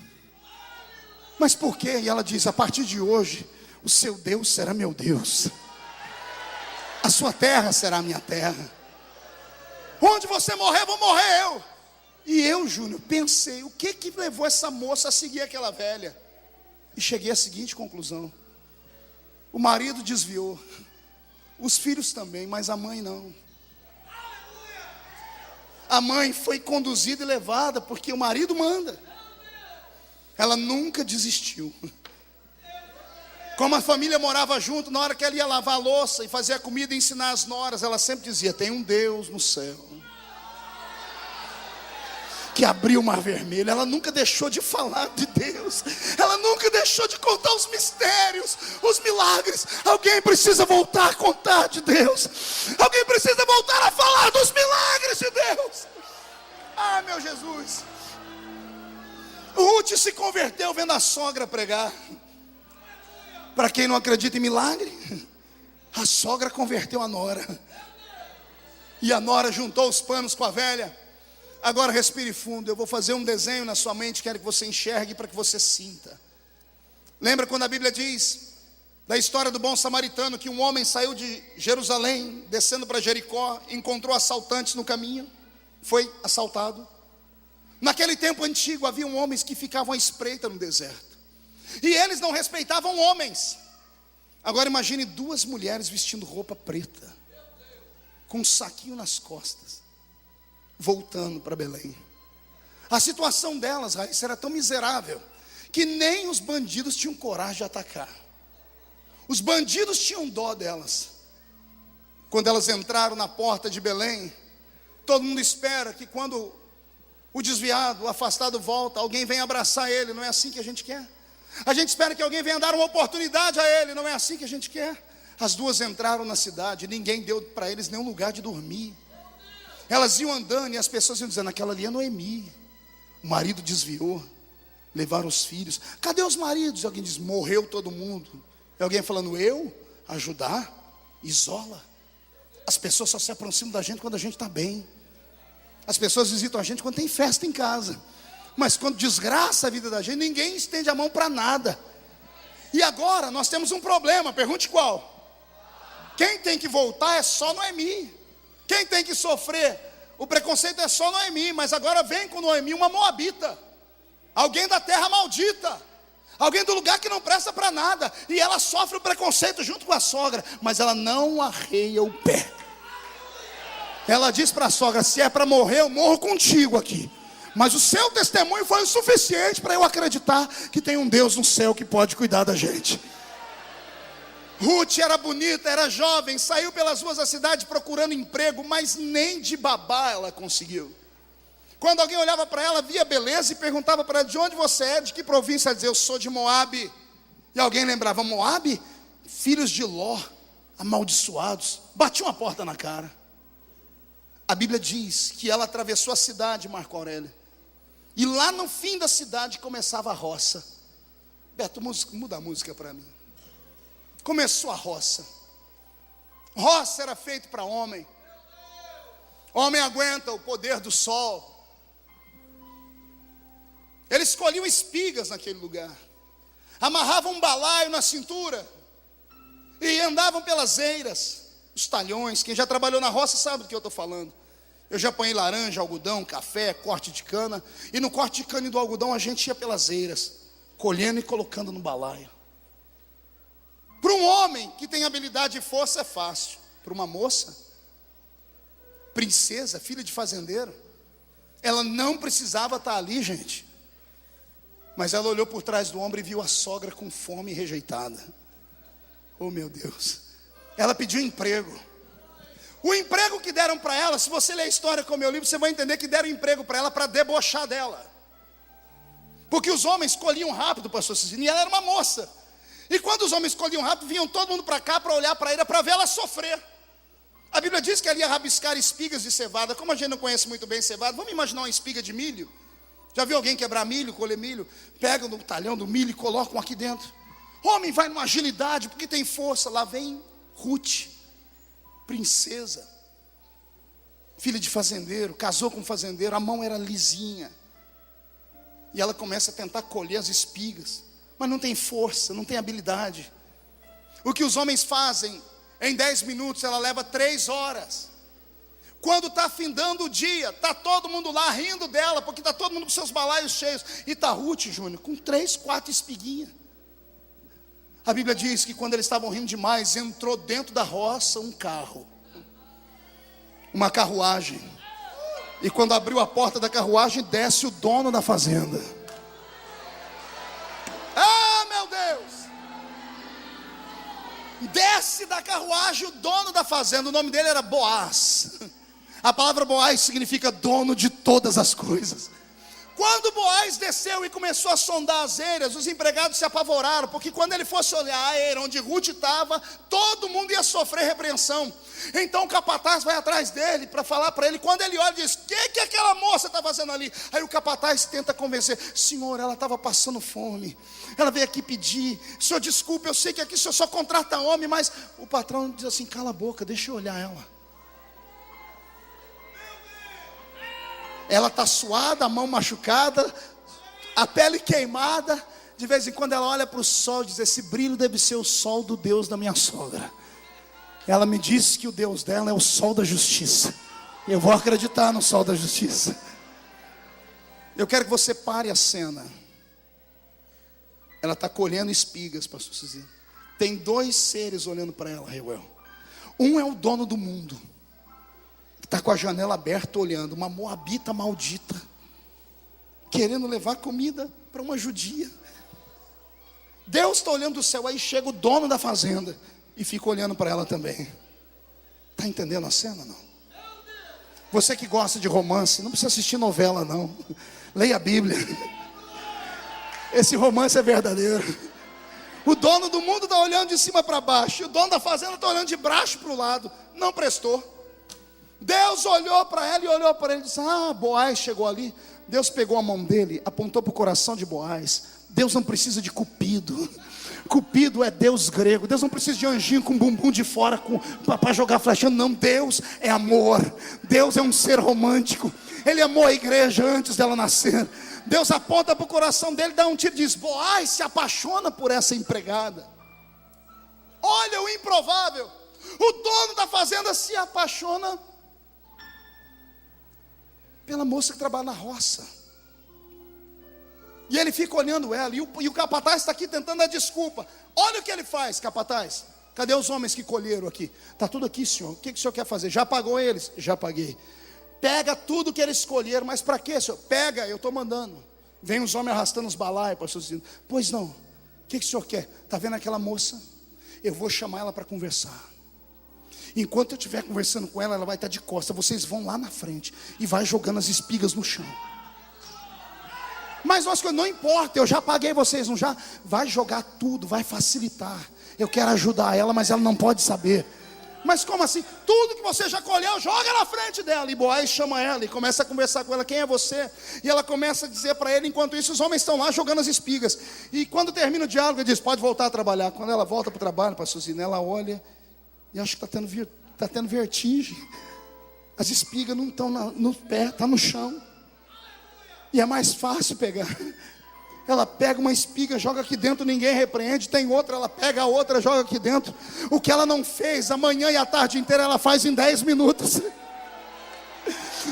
Speaker 1: Mas por quê? E ela diz: a partir de hoje, o seu Deus será meu Deus, a sua terra será a minha terra. Onde você morrer, vou morrer eu. E eu, Júnior, pensei: o que levou essa moça a seguir aquela velha? E cheguei à seguinte conclusão: o marido desviou, os filhos também, mas a mãe não. A mãe foi conduzida e levada porque o marido manda. Ela nunca desistiu. Como a família morava junto, na hora que ela ia lavar a louça e fazer a comida e ensinar as noras, ela sempre dizia: tem um Deus no céu que abriu o mar vermelho. Ela nunca deixou de falar de Deus. Ela nunca deixou de contar os mistérios, os milagres. Alguém precisa voltar a contar de Deus. Alguém precisa voltar a falar dos milagres de Deus. Ah, meu Jesus. Ruth se converteu vendo a sogra pregar. Para quem não acredita em milagre, a sogra converteu a nora. E a nora juntou os panos com a velha. Agora respire fundo. Eu vou fazer um desenho na sua mente. Quero que você enxergue para que você sinta. Lembra quando a Bíblia diz da história do bom samaritano, que um homem saiu de Jerusalém, descendo para Jericó, encontrou assaltantes no caminho, foi assaltado. Naquele tempo antigo haviam homens que ficavam à espreita no deserto, e eles não respeitavam homens. Agora imagine duas mulheres vestindo roupa preta, com um saquinho nas costas, voltando para Belém. A situação delas, Raíssa, era tão miserável que nem os bandidos tinham coragem de atacar. Os bandidos tinham dó delas. Quando elas entraram na porta de Belém, todo mundo espera que quando o desviado, o afastado volta, alguém vem abraçar ele. Não é assim que a gente quer? A gente espera que alguém venha dar uma oportunidade a ele. Não é assim que a gente quer. As duas entraram na cidade, ninguém deu para eles nenhum lugar de dormir. Elas iam andando e as pessoas iam dizendo: aquela ali é Noemi. O marido desviou, levaram os filhos. Cadê os maridos? E alguém diz: morreu todo mundo. E alguém falando: eu? Ajudar? Isola. As pessoas só se aproximam da gente quando a gente está bem. As pessoas visitam a gente quando tem festa em casa. Mas quando desgraça a vida da gente, ninguém estende a mão para nada. E agora nós temos um problema. Pergunte qual? Quem tem que voltar é só Noemi. Quem tem que sofrer o preconceito é só Noemi. Mas agora vem com Noemi uma moabita, alguém da terra maldita, alguém do lugar que não presta para nada. E ela sofre o preconceito junto com a sogra, mas ela não arreia o pé. Ela diz para a sogra: se é para morrer, eu morro contigo aqui. Mas o seu testemunho foi o suficiente para eu acreditar que tem um Deus no céu que pode cuidar da gente. Ruth era bonita, era jovem, saiu pelas ruas da cidade procurando emprego, mas nem de babá ela conseguiu. Quando alguém olhava para ela, via beleza e perguntava para ela: de onde você é, de que província? Ela dizia: eu sou de Moabe. E alguém lembrava: Moabe? Filhos de Ló, amaldiçoados. Batiam a porta na cara. A Bíblia diz que ela atravessou a cidade, Marco Aurélio, e lá no fim da cidade começava a roça. Beto, muda a música para mim. Começou a roça. Roça era feito para homem. Homem aguenta o poder do sol. Eles colhiam espigas naquele lugar, amarravam um balaio na cintura e andavam pelas eiras, os talhões. Quem já trabalhou na roça sabe do que eu estou falando. Eu já apanhei laranja, algodão, café, corte de cana. E no corte de cana e do algodão a gente ia pelas eiras, colhendo e colocando no balaio. Para um homem que tem habilidade e força é fácil. Para uma moça, princesa, filha de fazendeiro, ela não precisava estar ali, gente. Mas ela olhou por trás do ombro e viu a sogra com fome e rejeitada. Oh, meu Deus. Ela pediu emprego. O emprego que deram para ela, se você ler a história com o meu livro, você vai entender que deram emprego para ela para debochar dela. Porque os homens colhiam rápido, pastor Cecília, e ela era uma moça. E quando os homens colhiam rápido, vinham todo mundo para cá para olhar para ela, para ver ela sofrer. A Bíblia diz que ela ia rabiscar espigas de cevada. Como a gente não conhece muito bem cevada, vamos imaginar uma espiga de milho. Já viu alguém quebrar milho, colher milho? Pegam no talhão do milho e colocam aqui dentro. Homem vai numa agilidade, porque tem força. Lá vem Ruth, princesa, filha de fazendeiro, casou com um fazendeiro, a mão era lisinha. E ela começa a tentar colher as espigas, mas não tem força, não tem habilidade. O que os homens fazem em 10 minutos, ela leva 3 horas. Quando está findando o dia, está todo mundo lá rindo dela, porque está todo mundo com seus balaios cheios. E está Ruth, Júnior, com 3, 4 espiguinhas. A Bíblia diz que quando eles estavam rindo demais, entrou dentro da roça um carro, uma carruagem. E quando abriu a porta da carruagem, desce o dono da fazenda. Ah, meu Deus! Desce da carruagem o dono da fazenda. O nome dele era Boaz. A palavra Boaz significa dono de todas as coisas. Quando Boaz desceu e começou a sondar as eiras, os empregados se apavoraram, porque quando ele fosse olhar a eira onde Ruth estava, todo mundo ia sofrer repreensão. Então o capataz vai atrás dele para falar para ele. Quando ele olha, diz: o que aquela moça está fazendo ali? Aí o capataz tenta convencer: senhor, ela estava passando fome, ela veio aqui pedir, senhor, desculpe, eu sei que aqui o senhor só contrata homem, mas o patrão diz assim: cala a boca, deixa eu olhar ela. Ela está suada, a mão machucada, a pele queimada. De vez em quando ela olha para o sol e diz: esse brilho deve ser o sol do Deus da minha sogra. Ela me disse que o Deus dela é o sol da justiça. Eu vou acreditar no sol da justiça. Eu quero que você pare a cena. Ela está colhendo espigas, pastor Cecília. Tem 2 seres olhando para ela, Reuel. Um é o dono do mundo, está com a janela aberta olhando, uma moabita maldita, querendo levar comida para uma judia. Deus está olhando do céu, aí chega o dono da fazenda e fica olhando para ela também. Está entendendo a cena, não? Você que gosta de romance, não precisa assistir novela, não. Leia a Bíblia. Esse romance é verdadeiro. O dono do mundo está olhando de cima para baixo, e o dono da fazenda está olhando de baixo para o lado. Não prestou. Deus olhou para ela e olhou para ele e disse: Boaz chegou ali. Deus pegou a mão dele, apontou para o coração de Boaz. Deus não precisa de cupido. Cupido é Deus grego. Deus não precisa de anjinho com bumbum de fora para jogar flechando. Não, Deus é amor. Deus é um ser romântico. Ele amou a igreja antes dela nascer. Deus aponta para o coração dele, dá um tiro e diz: Boaz se apaixona por essa empregada. Olha o improvável. O dono da fazenda se apaixona pela moça que trabalha na roça. E ele fica olhando ela. E o capataz está aqui tentando dar desculpa. Olha o que ele faz, capataz. Cadê os homens que colheram aqui? Está tudo aqui, senhor. O que o senhor quer fazer? Já pagou eles? Já paguei. Pega tudo que eles escolheram. Mas para quê, senhor? Pega, eu estou mandando. Vem os homens arrastando os balaios, pastor dizendo: pois não, o que o senhor quer? Está vendo aquela moça? Eu vou chamar ela para conversar. Enquanto eu estiver conversando com ela, ela vai estar de costas. Vocês vão lá na frente e vai jogando as espigas no chão. Mas nós, não importa, eu já paguei vocês, não já? Vai jogar tudo, vai facilitar. Eu quero ajudar ela, mas ela não pode saber. Mas como assim? Tudo que você já colheu, joga na frente dela. E Boaz chama ela e começa a conversar com ela: quem é você? E ela começa a dizer para ele. Enquanto isso, os homens estão lá jogando as espigas. E quando termina o diálogo, ele diz: pode voltar a trabalhar. Quando ela volta para o trabalho, pastor Zina, ela olha e acha que está tendo vertigem. As espigas não estão no pé, está no chão. E é mais fácil pegar. Ela pega uma espiga, joga aqui dentro, ninguém repreende. Tem outra, ela pega a outra, joga aqui dentro. O que ela não fez a manhã e a tarde inteira, ela faz em 10 minutos.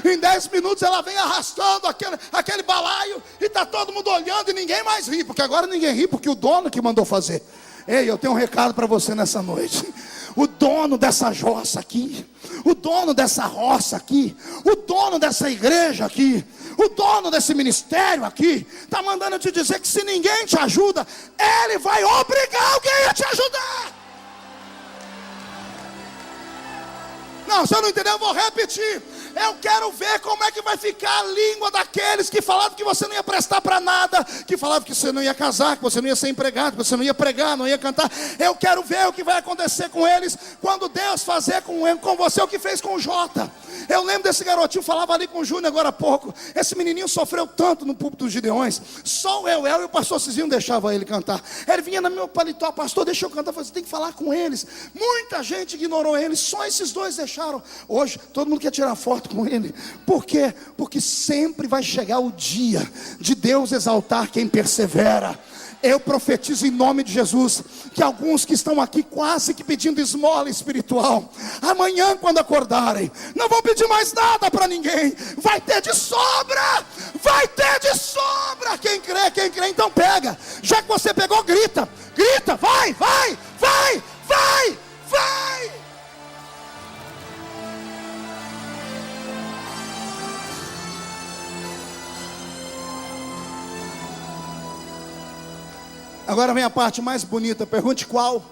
Speaker 1: Em 10 minutos ela vem arrastando aquele balaio. E está todo mundo olhando e ninguém mais ri. Porque agora ninguém ri, porque o dono que mandou fazer. Ei, eu tenho um recado para você nessa noite. O dono dessa roça aqui, o dono dessa roça aqui, o dono dessa igreja aqui, o dono desse ministério aqui, está mandando te dizer que se ninguém te ajuda, ele vai obrigar alguém a te ajudar. Não, você não entendeu? Eu vou repetir. Eu quero ver como é que vai ficar a língua daqueles que falavam que você não ia prestar para nada, que falavam que você não ia casar, que você não ia ser empregado, que você não ia pregar, não ia cantar. Eu quero ver o que vai acontecer com eles quando Deus fazer com você o que fez com o Jota. Eu lembro desse garotinho, falava ali com o Júnior agora há pouco. Esse menininho sofreu tanto no púlpito dos Gideões. Só eu e o pastor Cizinho deixava ele cantar. Ele vinha no meu paletó: pastor, deixa eu cantar. Eu falei: você tem que falar com eles. Muita gente ignorou eles, só esses dois deixaram. Hoje todo mundo quer tirar foto com ele. Por quê? Porque sempre vai chegar o dia de Deus exaltar quem persevera. Eu profetizo em nome de Jesus que alguns que estão aqui quase que pedindo esmola espiritual, amanhã quando acordarem, não vão pedir mais nada para ninguém. Vai ter de sobra. Vai ter de sobra. Quem crê, então pega. Já que você pegou, grita. Grita, vai. Agora vem a parte mais bonita. Pergunte qual?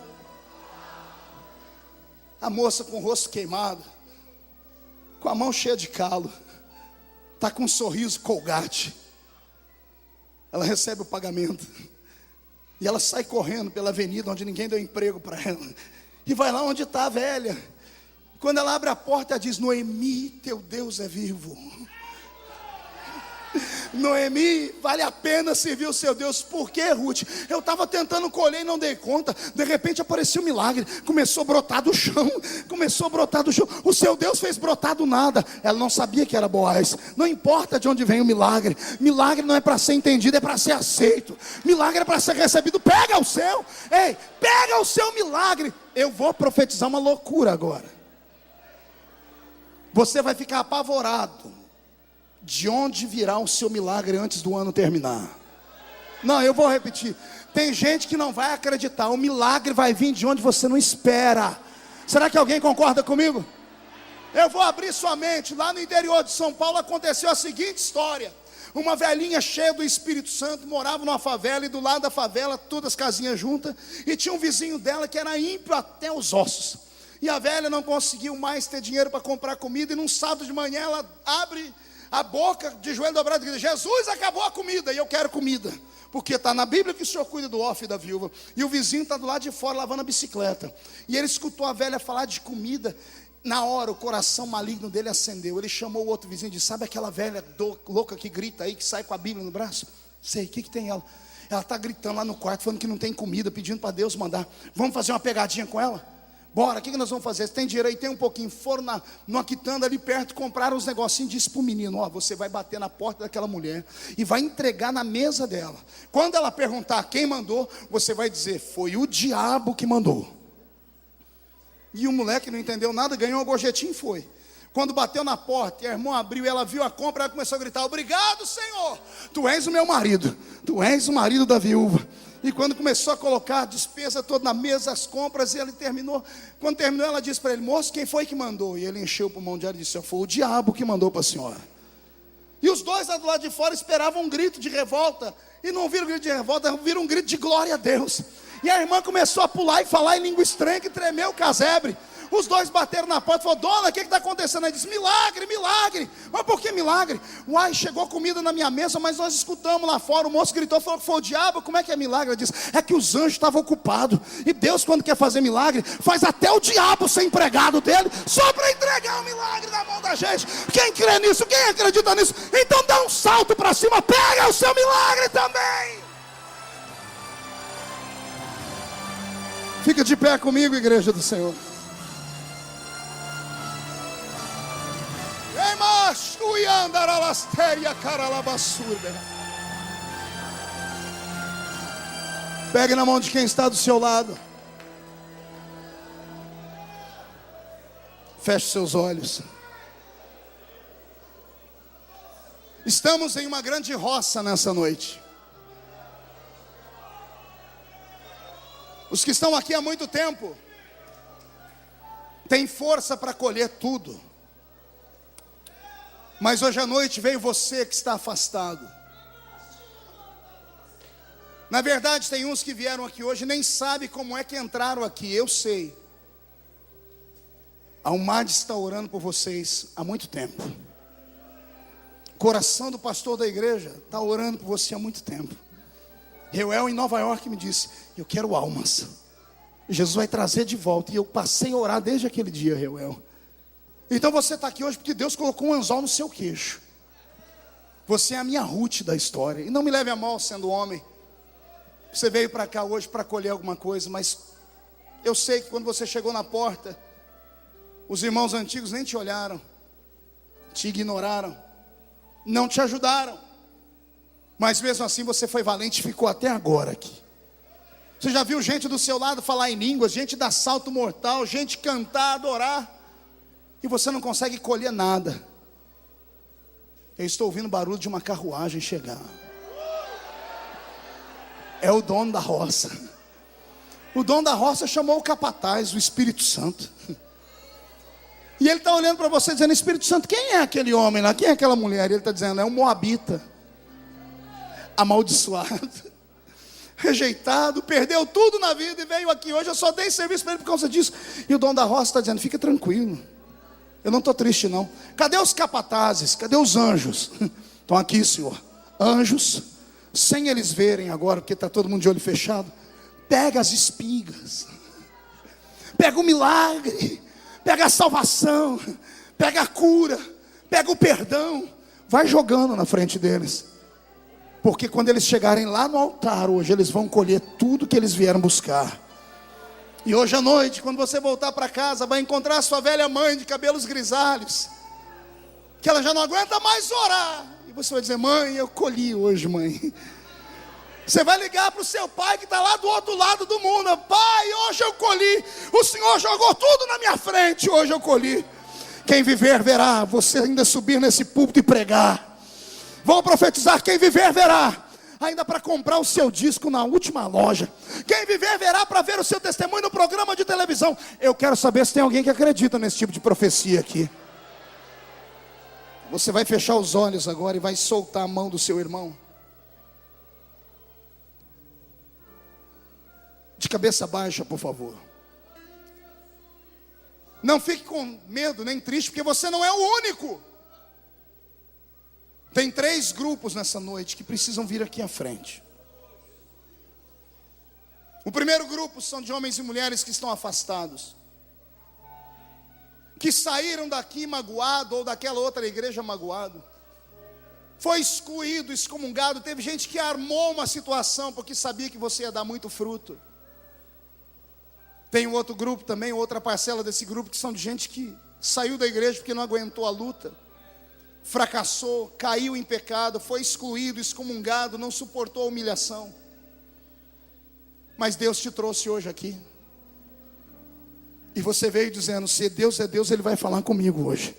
Speaker 1: A moça com o rosto queimado, com a mão cheia de calo, está com um sorriso Colgate. Ela recebe o pagamento e ela sai correndo pela avenida onde ninguém deu emprego para ela, e vai lá onde está a velha. Quando ela abre a porta, ela diz: Noemi, teu Deus é vivo. Noemi, vale a pena servir o seu Deus. Por quê, Ruth? Eu estava tentando colher e não dei conta. De repente apareceu um milagre. Começou a brotar do chão. O seu Deus fez brotar do nada. Ela não sabia que era Boaz. Não importa de onde vem o milagre. Milagre não é para ser entendido, é para ser aceito. Milagre é para ser recebido. Pega o seu. Ei, pega o seu milagre. Eu vou profetizar uma loucura agora. Você vai ficar apavorado de onde virá o seu milagre antes do ano terminar. Não, eu vou repetir. Tem gente que não vai acreditar. O milagre vai vir de onde você não espera. Será que alguém concorda comigo? Eu vou abrir sua mente. Lá no interior de São Paulo aconteceu a seguinte história. Uma velhinha cheia do Espírito Santo morava numa favela, e do lado da favela, todas as casinhas juntas, e tinha um vizinho dela que era ímpio até os ossos. E a velha não conseguiu mais ter dinheiro para comprar comida, e num sábado de manhã ela abre a boca de joelho dobrado, diz: Jesus, acabou a comida, e eu quero comida. Porque está na Bíblia que o Senhor cuida do órfão e da viúva. E o vizinho está do lado de fora lavando a bicicleta. E ele escutou a velha falar de comida. Na hora o coração maligno dele acendeu. Ele chamou o outro vizinho e disse: sabe aquela velha louca que grita aí, que sai com a Bíblia no braço? Sei, o que tem ela? Ela está gritando lá no quarto, falando que não tem comida, pedindo para Deus mandar. Vamos fazer uma pegadinha com ela? Bora, o que nós vamos fazer? Você tem dinheiro aí? Tem um pouquinho. Foram numa quitanda ali perto, compraram uns negocinhos. Disse para o menino: ó, você vai bater na porta daquela mulher e vai entregar na mesa dela. Quando ela perguntar quem mandou, você vai dizer: foi o diabo que mandou. E o moleque não entendeu nada, ganhou uma gorjetinha e foi. Quando bateu na porta e a irmã abriu e ela viu a compra, ela começou a gritar: obrigado, Senhor, tu és o meu marido, tu és o marido da viúva. E quando começou a colocar a despesa toda na mesa, as compras, e ele terminou. Quando terminou, ela disse para ele: moço, quem foi que mandou? E ele encheu o pulmão de ar e disse: foi o diabo que mandou para a senhora. E os dois lá do lado de fora esperavam um grito de revolta, e não ouviram grito de revolta, ouviram um grito de glória a Deus. E a irmã começou a pular e falar em língua estranha, que tremeu o casebre. Os dois bateram na porta e falaram: dona, o que está acontecendo? Ele disse: milagre, milagre. Mas por que milagre? Uai, chegou comida na minha mesa, mas nós escutamos lá fora. O moço gritou, falou que foi o diabo. Como é que é milagre? Ele disse: é que os anjos estavam ocupados. E Deus, quando quer fazer milagre, faz até o diabo ser empregado dele, só para entregar o milagre na mão da gente. Quem crê nisso? Quem acredita nisso? Então dá um salto para cima, pega o seu milagre também. Fica de pé comigo, igreja do Senhor. Pegue na mão de quem está do seu lado. Feche seus olhos. Estamos em uma grande roça nessa noite. Os que estão aqui há muito tempo têm força para colher tudo. Mas hoje à noite veio você que está afastado. Na verdade, tem uns que vieram aqui hoje e nem sabem como é que entraram aqui. Eu sei. A Almad está orando por vocês há muito tempo. O coração do pastor da igreja está orando por você há muito tempo. Reuel em Nova York me disse: eu quero almas. Jesus vai trazer de volta. E eu passei a orar desde aquele dia, Reuel. Então você está aqui hoje porque Deus colocou um anzol no seu queixo. Você é a minha Ruth da história. E não me leve a mal sendo homem. Você veio para cá hoje para colher alguma coisa, mas eu sei que quando você chegou na porta, os irmãos antigos nem te olharam, te ignoraram, não te ajudaram. Mas mesmo assim você foi valente e ficou até agora aqui. Você já viu gente do seu lado falar em línguas, gente dar salto mortal, gente cantar, adorar, e você não consegue colher nada. Eu estou ouvindo barulho de uma carruagem chegar. É o dono da roça. O dono da roça chamou o capataz, o Espírito Santo. E ele está olhando para você dizendo: Espírito Santo, quem é aquele homem lá? Quem é aquela mulher? E ele está dizendo: é um moabita, amaldiçoado, rejeitado, perdeu tudo na vida e veio aqui hoje. Eu só dei serviço para ele por causa disso. E o dono da roça está dizendo: fica tranquilo, eu não estou triste não. Cadê os capatazes? Cadê os anjos? Estão aqui, Senhor. Anjos, sem eles verem agora, porque está todo mundo de olho fechado. Pega as espigas, pega o milagre, pega a salvação, pega a cura, pega o perdão. Vai jogando na frente deles. Porque quando eles chegarem lá no altar hoje, eles vão colher tudo que eles vieram buscar. E hoje à noite, quando você voltar para casa, vai encontrar a sua velha mãe de cabelos grisalhos, que ela já não aguenta mais orar. E você vai dizer: mãe, eu colhi hoje, mãe. Você vai ligar para o seu pai que está lá do outro lado do mundo: pai, hoje eu colhi. O Senhor jogou tudo na minha frente, hoje eu colhi. Quem viver verá. Você ainda subir nesse púlpito e pregar. Vou profetizar: quem viver verá. Ainda para comprar o seu disco na última loja. Quem viver verá para ver o seu testemunho no programa de televisão. Eu quero saber se tem alguém que acredita nesse tipo de profecia aqui. Você vai fechar os olhos agora e vai soltar a mão do seu irmão. De cabeça baixa, por favor. Não fique com medo nem triste, porque você não é o único. Tem 3 grupos nessa noite que precisam vir aqui à frente. O primeiro grupo são de homens e mulheres que estão afastados, que saíram daqui magoado ou daquela outra igreja magoado, foi excluído, excomungado. Teve gente que armou uma situação porque sabia que você ia dar muito fruto. Tem um outro grupo também, outra parcela desse grupo, que são de gente que saiu da igreja porque não aguentou a luta, fracassou, caiu em pecado, foi excluído, excomungado, não suportou a humilhação. Mas Deus te trouxe hoje aqui, e você veio dizendo: se Deus é Deus, Ele vai falar comigo hoje.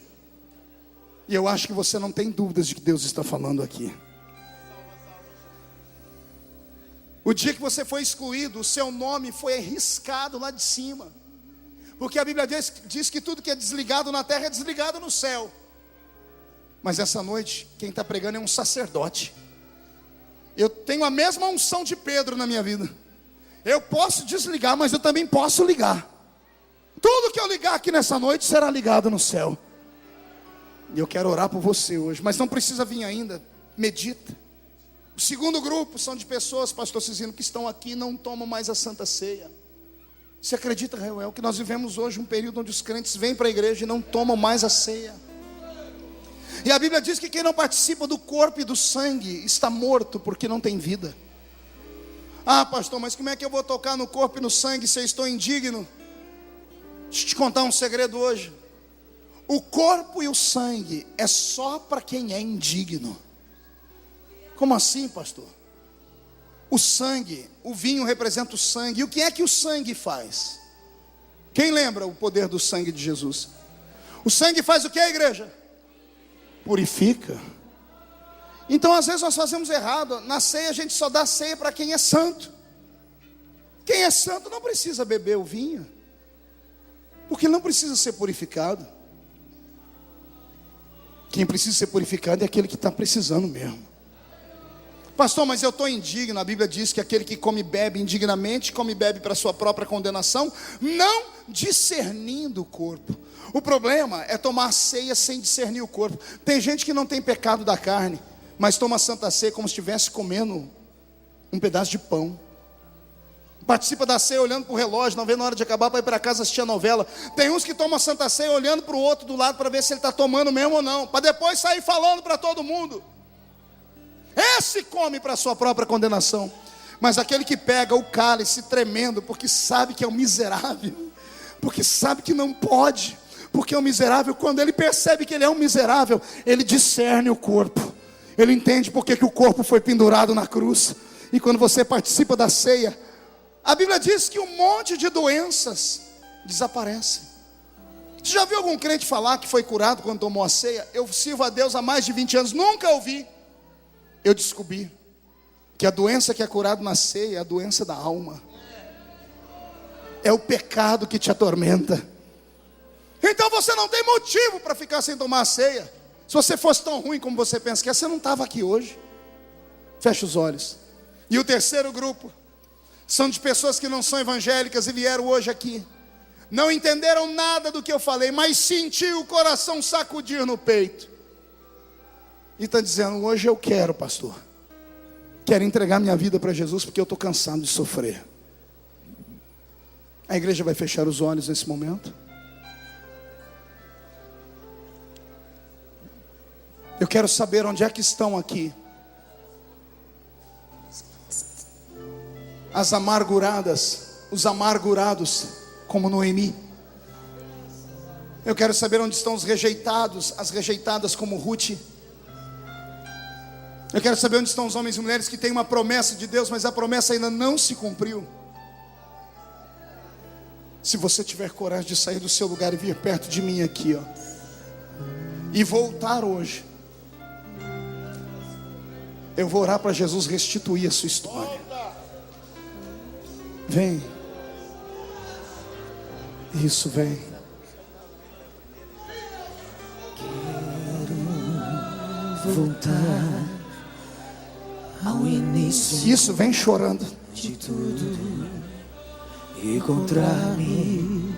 Speaker 1: E eu acho que você não tem dúvidas de que Deus está falando aqui. O dia que você foi excluído, o seu nome foi riscado lá de cima, porque a Bíblia diz que tudo que é desligado na terra é desligado no céu. Mas essa noite, quem está pregando é um sacerdote. Eu tenho a mesma unção de Pedro na minha vida. Eu posso desligar, mas eu também posso ligar. Tudo que eu ligar aqui nessa noite será ligado no céu. E eu quero orar por você hoje, mas não precisa vir ainda, medita. O segundo grupo são de pessoas, pastor Cizino, que estão aqui e não tomam mais a Santa Ceia. Você acredita, Reuel, que nós vivemos hoje um período onde os crentes vêm para a igreja e não tomam mais a ceia? E a Bíblia diz que quem não participa do corpo e do sangue está morto porque não tem vida. Ah, pastor, mas como é que eu vou tocar no corpo e no sangue se eu estou indigno? Deixa eu te contar um segredo hoje. O corpo e o sangue é só para quem é indigno. Como assim, pastor? O sangue, o vinho representa o sangue. E o que é que o sangue faz? Quem lembra o poder do sangue de Jesus? O sangue faz o que, igreja? Purifica. Então às vezes nós fazemos errado. Na ceia a gente só dá ceia para quem é santo. Quem é santo não precisa beber o vinho, porque ele não precisa ser purificado. Quem precisa ser purificado é aquele que está precisando mesmo. Pastor, mas eu estou indigno. A Bíblia diz que aquele que come e bebe indignamente, come e bebe para sua própria condenação, não discernindo o corpo. O problema é tomar ceia sem discernir o corpo. Tem gente que não tem pecado da carne, mas toma Santa Ceia como se estivesse comendo um pedaço de pão. Participa da ceia olhando para o relógio, não vê na hora de acabar para ir para casa assistir a novela. Tem uns que tomam a Santa Ceia olhando para o outro do lado para ver se ele está tomando mesmo ou não, para depois sair falando para todo mundo. Esse come para a sua própria condenação. Mas aquele que pega o cálice tremendo, porque sabe que é um miserável, porque sabe que não pode, porque é um miserável, quando ele percebe que ele é um miserável, ele discerne o corpo. Ele entende porque que o corpo foi pendurado na cruz. E quando você participa da ceia, a Bíblia diz que um monte de doenças desaparecem. Você já viu algum crente falar que foi curado quando tomou a ceia? Eu sirvo a Deus há mais de 20 anos, nunca ouvi. Eu descobri que a doença que é curada na ceia é a doença da alma. É o pecado que te atormenta. Então você não tem motivo para ficar sem tomar a ceia. Se você fosse tão ruim como você pensa que é, você não estava aqui hoje. Fecha os olhos. E o terceiro grupo são de pessoas que não são evangélicas e vieram hoje aqui. Não entenderam nada do que eu falei, mas sentiu o coração sacudir no peito. E está dizendo: hoje eu quero, pastor. Quero entregar minha vida para Jesus porque eu estou cansado de sofrer. A igreja vai fechar os olhos nesse momento. Eu quero saber onde é que estão aqui as amarguradas, os amargurados, como Noemi. Eu quero saber onde estão os rejeitados, as rejeitadas, como Ruth. Eu quero saber onde estão os homens e mulheres que têm uma promessa de Deus, mas a promessa ainda não se cumpriu. Se você tiver coragem de sair do seu lugar e vir perto de mim aqui, ó, e voltar hoje, eu vou orar para Jesus restituir a sua história. Vem. Isso, vem.
Speaker 2: Quero voltar ao início.
Speaker 1: Isso, vem chorando.
Speaker 2: De tudo, encontrar-me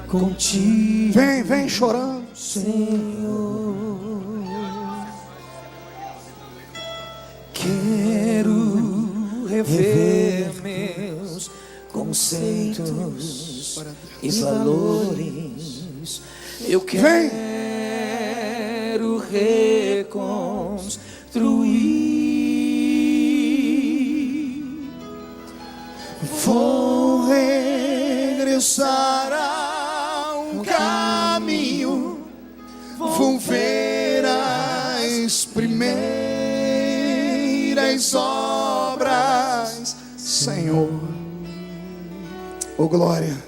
Speaker 2: contigo.
Speaker 1: Vem chorando.
Speaker 2: Senhor, preceitos e valores. Eu quero reconstruir.
Speaker 1: Vou regressar ao caminho, vou ver as primeiras obras, Senhor. Oh glória,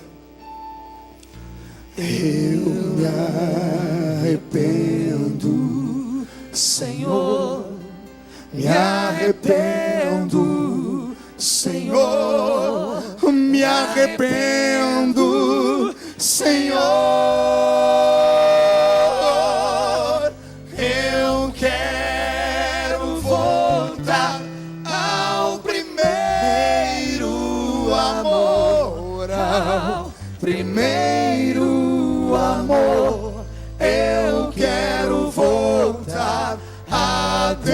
Speaker 1: eu me arrependo, Senhor, me arrependo, Senhor, me arrependo, Senhor. Eu quero voltar ao primeiro amor, ao primeiro amor. Eu quero voltar a Deus.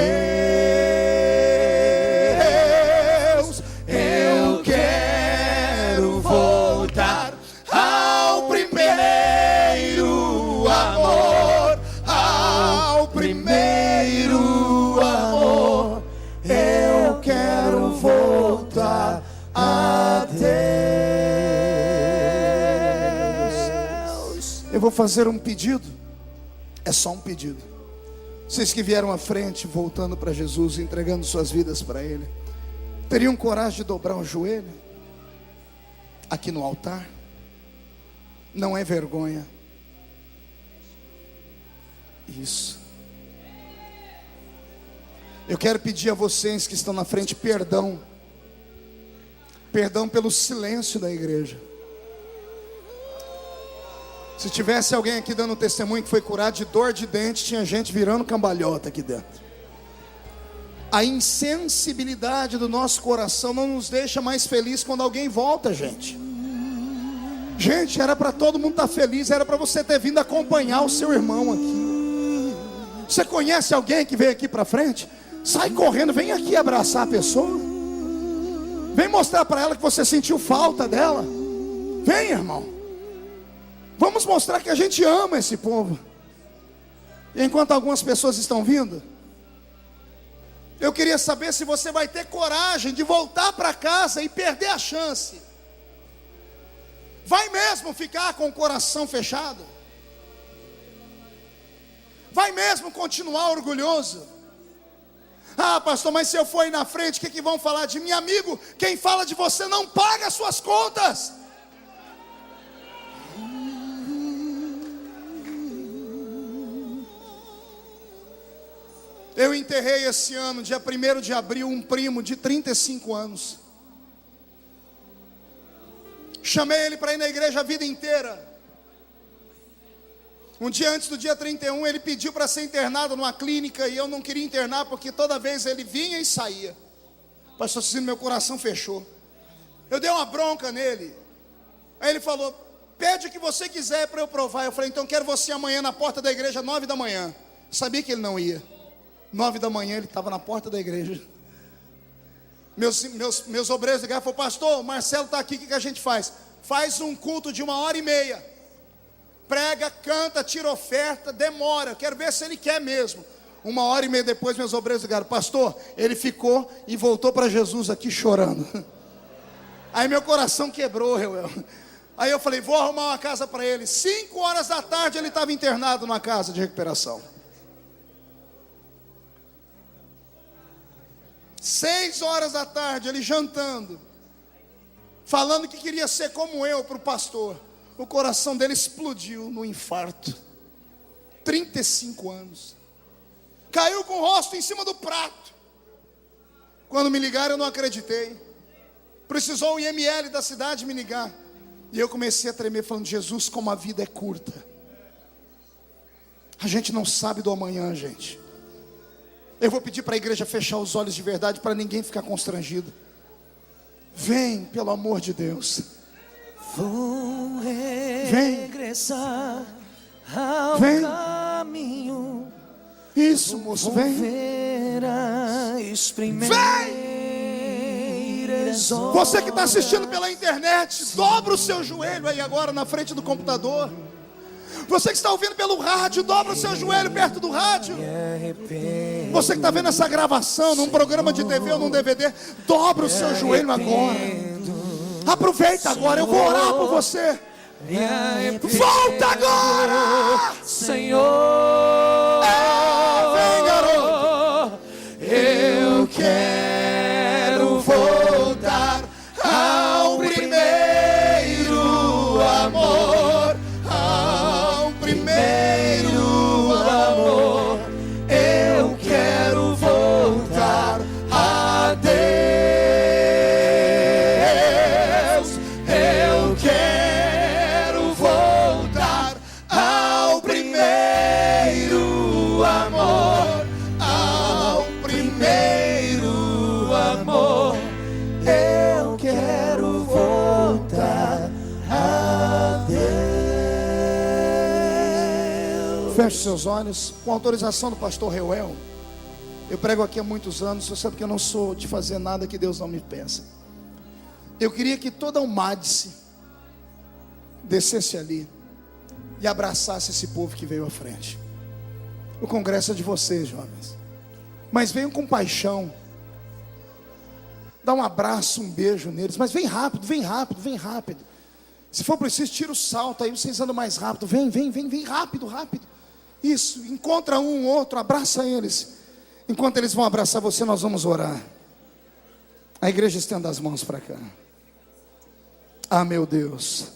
Speaker 1: Eu quero voltar ao primeiro amor, ao primeiro amor. Eu quero voltar a Deus. Eu vou fazer um pedido. É só um pedido. Vocês que vieram à frente, voltando para Jesus, entregando suas vidas para Ele, teriam coragem de dobrar o joelho aqui no altar? Não é vergonha. Isso. Eu quero pedir a vocês que estão na frente perdão. Perdão pelo silêncio da igreja. Se tivesse alguém aqui dando testemunho que foi curado de dor de dente, tinha gente virando cambalhota aqui dentro. A insensibilidade do nosso coração não nos deixa mais felizes quando alguém volta, gente. Gente, era para todo mundo estar feliz, era para você ter vindo acompanhar o seu irmão aqui. Você conhece alguém que veio aqui para frente? Sai correndo, vem aqui abraçar a pessoa. Vem mostrar para ela que você sentiu falta dela. Vem, irmão. Vamos mostrar que a gente ama esse povo. E enquanto algumas pessoas estão vindo, eu queria saber se você vai ter coragem de voltar para casa e perder a chance. Vai mesmo ficar com o coração fechado? Vai mesmo continuar orgulhoso? Ah, pastor, mas se eu for aí na frente, o que vão falar de mim? Amigo, quem fala de você não paga as suas contas. Eu enterrei esse ano, dia 1º de abril, um primo de 35 anos. Chamei ele para ir na igreja a vida inteira. Um dia antes do dia 31, ele pediu para ser internado numa clínica, e eu não queria internar, porque toda vez ele vinha e saía. Pastor Cecílio, meu coração fechou. Eu dei uma bronca nele. Aí ele falou: pede o que você quiser para eu provar. Eu falei: então quero você amanhã na porta da igreja, 9 da manhã. Sabia que ele não ia. 9 da manhã ele estava na porta da igreja. Meus obreiros ligaram e falaram: pastor, o Marcelo está aqui, o que a gente faz? Faz um culto de 1h30. Prega, canta, tira oferta, demora. Quero ver se ele quer mesmo. 1h30 depois, meus obreiros ligaram: pastor, ele ficou e voltou para Jesus aqui chorando. Aí meu coração quebrou, Aí eu falei: vou arrumar uma casa para ele. 5 horas da tarde ele estava internado numa casa de recuperação. 6 horas da tarde, ele jantando, falando que queria ser como eu para o pastor. O coração dele explodiu no infarto. 35 anos. Caiu com o rosto em cima do prato. Quando me ligaram, eu não acreditei. Precisou o IML da cidade me ligar. E eu comecei a tremer, falando: Jesus, como a vida é curta. A gente não sabe do amanhã, gente. Eu vou pedir para a igreja fechar os olhos de verdade, para ninguém ficar constrangido. Vem, pelo amor de Deus.
Speaker 2: Vou regressar ao caminho.
Speaker 1: Isso, moço, vem.
Speaker 2: Ver as primeiras
Speaker 1: Você que está assistindo pela internet, dobra o seu joelho aí agora na frente do computador. Você que está ouvindo pelo rádio, dobra o seu joelho perto do rádio. Você que está vendo essa gravação num programa de TV ou num DVD, dobra o seu joelho agora. Aproveita agora, eu vou orar por você. Volta agora,
Speaker 2: Senhor.
Speaker 1: Vem, garoto.
Speaker 2: Eu quero voltar ao primeiro amor, ao primeiro amor. Eu quero voltar a Deus. Eu quero voltar ao primeiro amor, ao primeiro amor. Eu quero voltar a Deus.
Speaker 1: Feche seus olhos, com autorização do pastor Reuel. Eu prego aqui há muitos anos, você sabe que eu não sou de fazer nada que Deus não me peça. Eu queria que toda a Almadice descesse ali e abraçasse esse povo que veio à frente. O congresso é de vocês, jovens, mas venham com paixão. Dá um abraço, um beijo neles, mas vem rápido, vem rápido, vem rápido. Se for preciso, tira o salto, aí vocês andam mais rápido. Vem rápido, rápido. Isso, encontra um outro, abraça eles. Enquanto eles vão abraçar você, nós vamos orar. A igreja estenda as mãos para cá. Ah, meu Deus.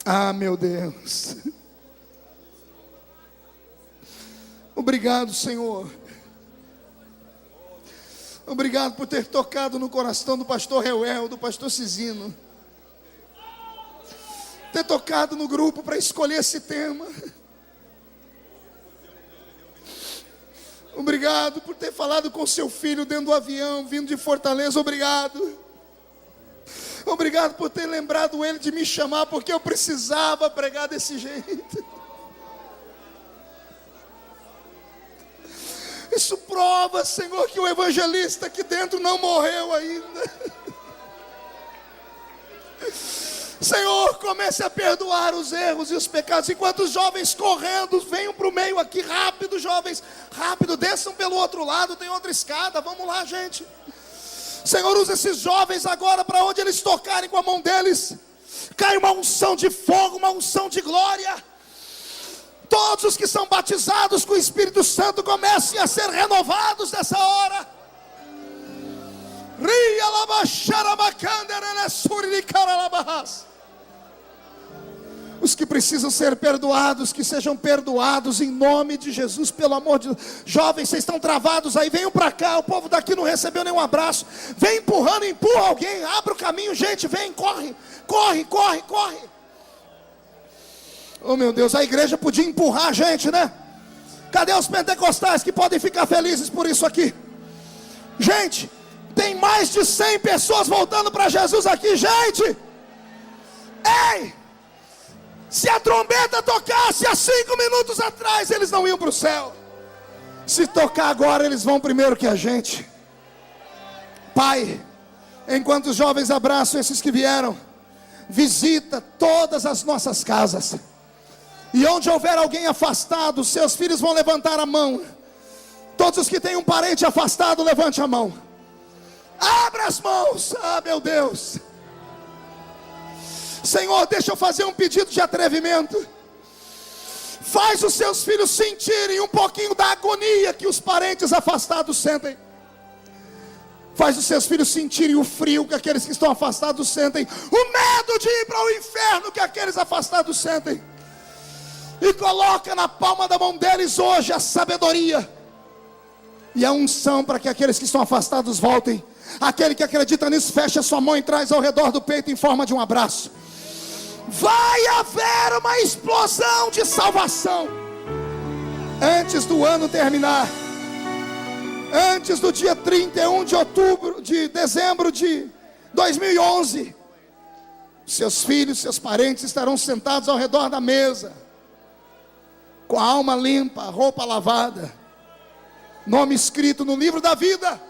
Speaker 1: Ah, meu Deus. Obrigado, Senhor. Obrigado por ter tocado no coração do pastor Reuel, do pastor Cizino. Ter tocado no grupo para escolher esse tema. Obrigado por ter falado com seu filho dentro do avião, vindo de Fortaleza. Obrigado. Obrigado por ter lembrado ele de me chamar, porque eu precisava pregar desse jeito. Isso prova, Senhor, que o evangelista aqui dentro não morreu ainda. Senhor, comece a perdoar os erros e os pecados. Enquanto os jovens correndo, venham para o meio aqui, rápido, jovens, rápido, desçam pelo outro lado, tem outra escada, vamos lá, gente. Senhor, usa esses jovens agora, para onde eles tocarem com a mão deles, cai uma unção de fogo, uma unção de glória. Todos os que são batizados com o Espírito Santo comecem a ser renovados nessa hora. Os que precisam ser perdoados, que sejam perdoados em nome de Jesus, pelo amor de Deus. Jovens, vocês estão travados aí, venham para cá. O povo daqui não recebeu nenhum abraço. Vem empurrando, empurra alguém, abre o caminho, gente, vem, corre, corre, corre, corre. Oh meu Deus, a igreja podia empurrar a gente, né? Cadê os pentecostais que podem ficar felizes por isso aqui? Gente, tem mais de 100 pessoas voltando para Jesus aqui, gente. Ei! Se a trombeta tocasse há 5 minutos atrás, eles não iam para o céu. Se tocar agora, eles vão primeiro que a gente. Pai, enquanto os jovens abraçam esses que vieram, visita todas as nossas casas. E onde houver alguém afastado, seus filhos vão levantar a mão. Todos os que têm um parente afastado, levante a mão. Abra as mãos. Ah, meu Deus. Senhor, deixa eu fazer um pedido de atrevimento. Faz os seus filhos sentirem um pouquinho da agonia que os parentes afastados sentem. Faz os seus filhos sentirem o frio que aqueles que estão afastados sentem. O medo de ir para o inferno que aqueles afastados sentem. E coloca na palma da mão deles hoje a sabedoria e a unção para que aqueles que estão afastados voltem. Aquele que acredita nisso, fecha a sua mão e traz ao redor do peito em forma de um abraço. Vai haver uma explosão de salvação antes do ano terminar. Antes do dia 31 de dezembro de 2011. Seus filhos, seus parentes estarão sentados ao redor da mesa, com a alma limpa, a roupa lavada, nome escrito no livro da vida.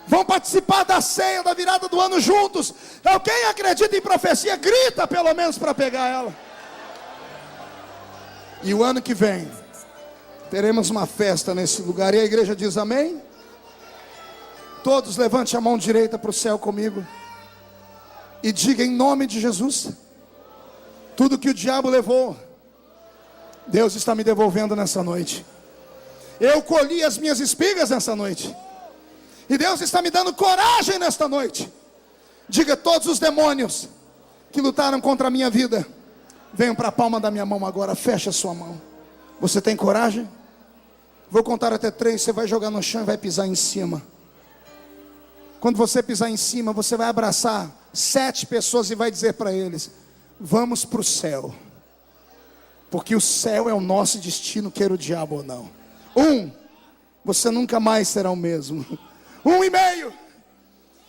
Speaker 1: vão participar da ceia, da virada do ano juntos. Então quem acredita em profecia, grita pelo menos para pegar ela. E o ano que vem teremos uma festa nesse lugar. E a igreja diz amém? Todos levante a mão direita para o céu comigo e diga em nome de Jesus: tudo que o diabo levou, Deus está me devolvendo nessa noite. Eu colhi as minhas espigas nessa noite, e Deus está me dando coragem nesta noite. Diga: todos os demônios que lutaram contra a minha vida, venham para a palma da minha mão agora. Feche a sua mão. Você tem coragem? Vou contar até 3, você vai jogar no chão e vai pisar em cima. Quando você pisar em cima, você vai abraçar 7 pessoas e vai dizer para eles: vamos para o céu, porque o céu é o nosso destino, queira o diabo ou não. 1, você nunca mais será o mesmo. 1,5,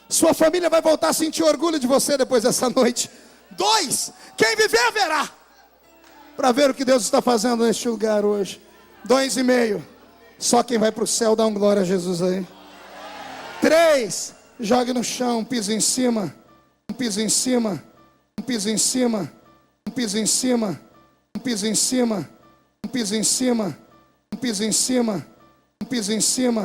Speaker 1: sua família vai voltar a sentir orgulho de você depois dessa noite. 2, quem viver verá, para ver o que Deus está fazendo neste lugar hoje. 2,5, só quem vai para o céu dá um glória a Jesus aí. 3, jogue no chão, pisa em cima, pisa em cima, pisa em cima, pisa em cima, pisa em cima, pisa em cima, pisa em cima, pisa em cima.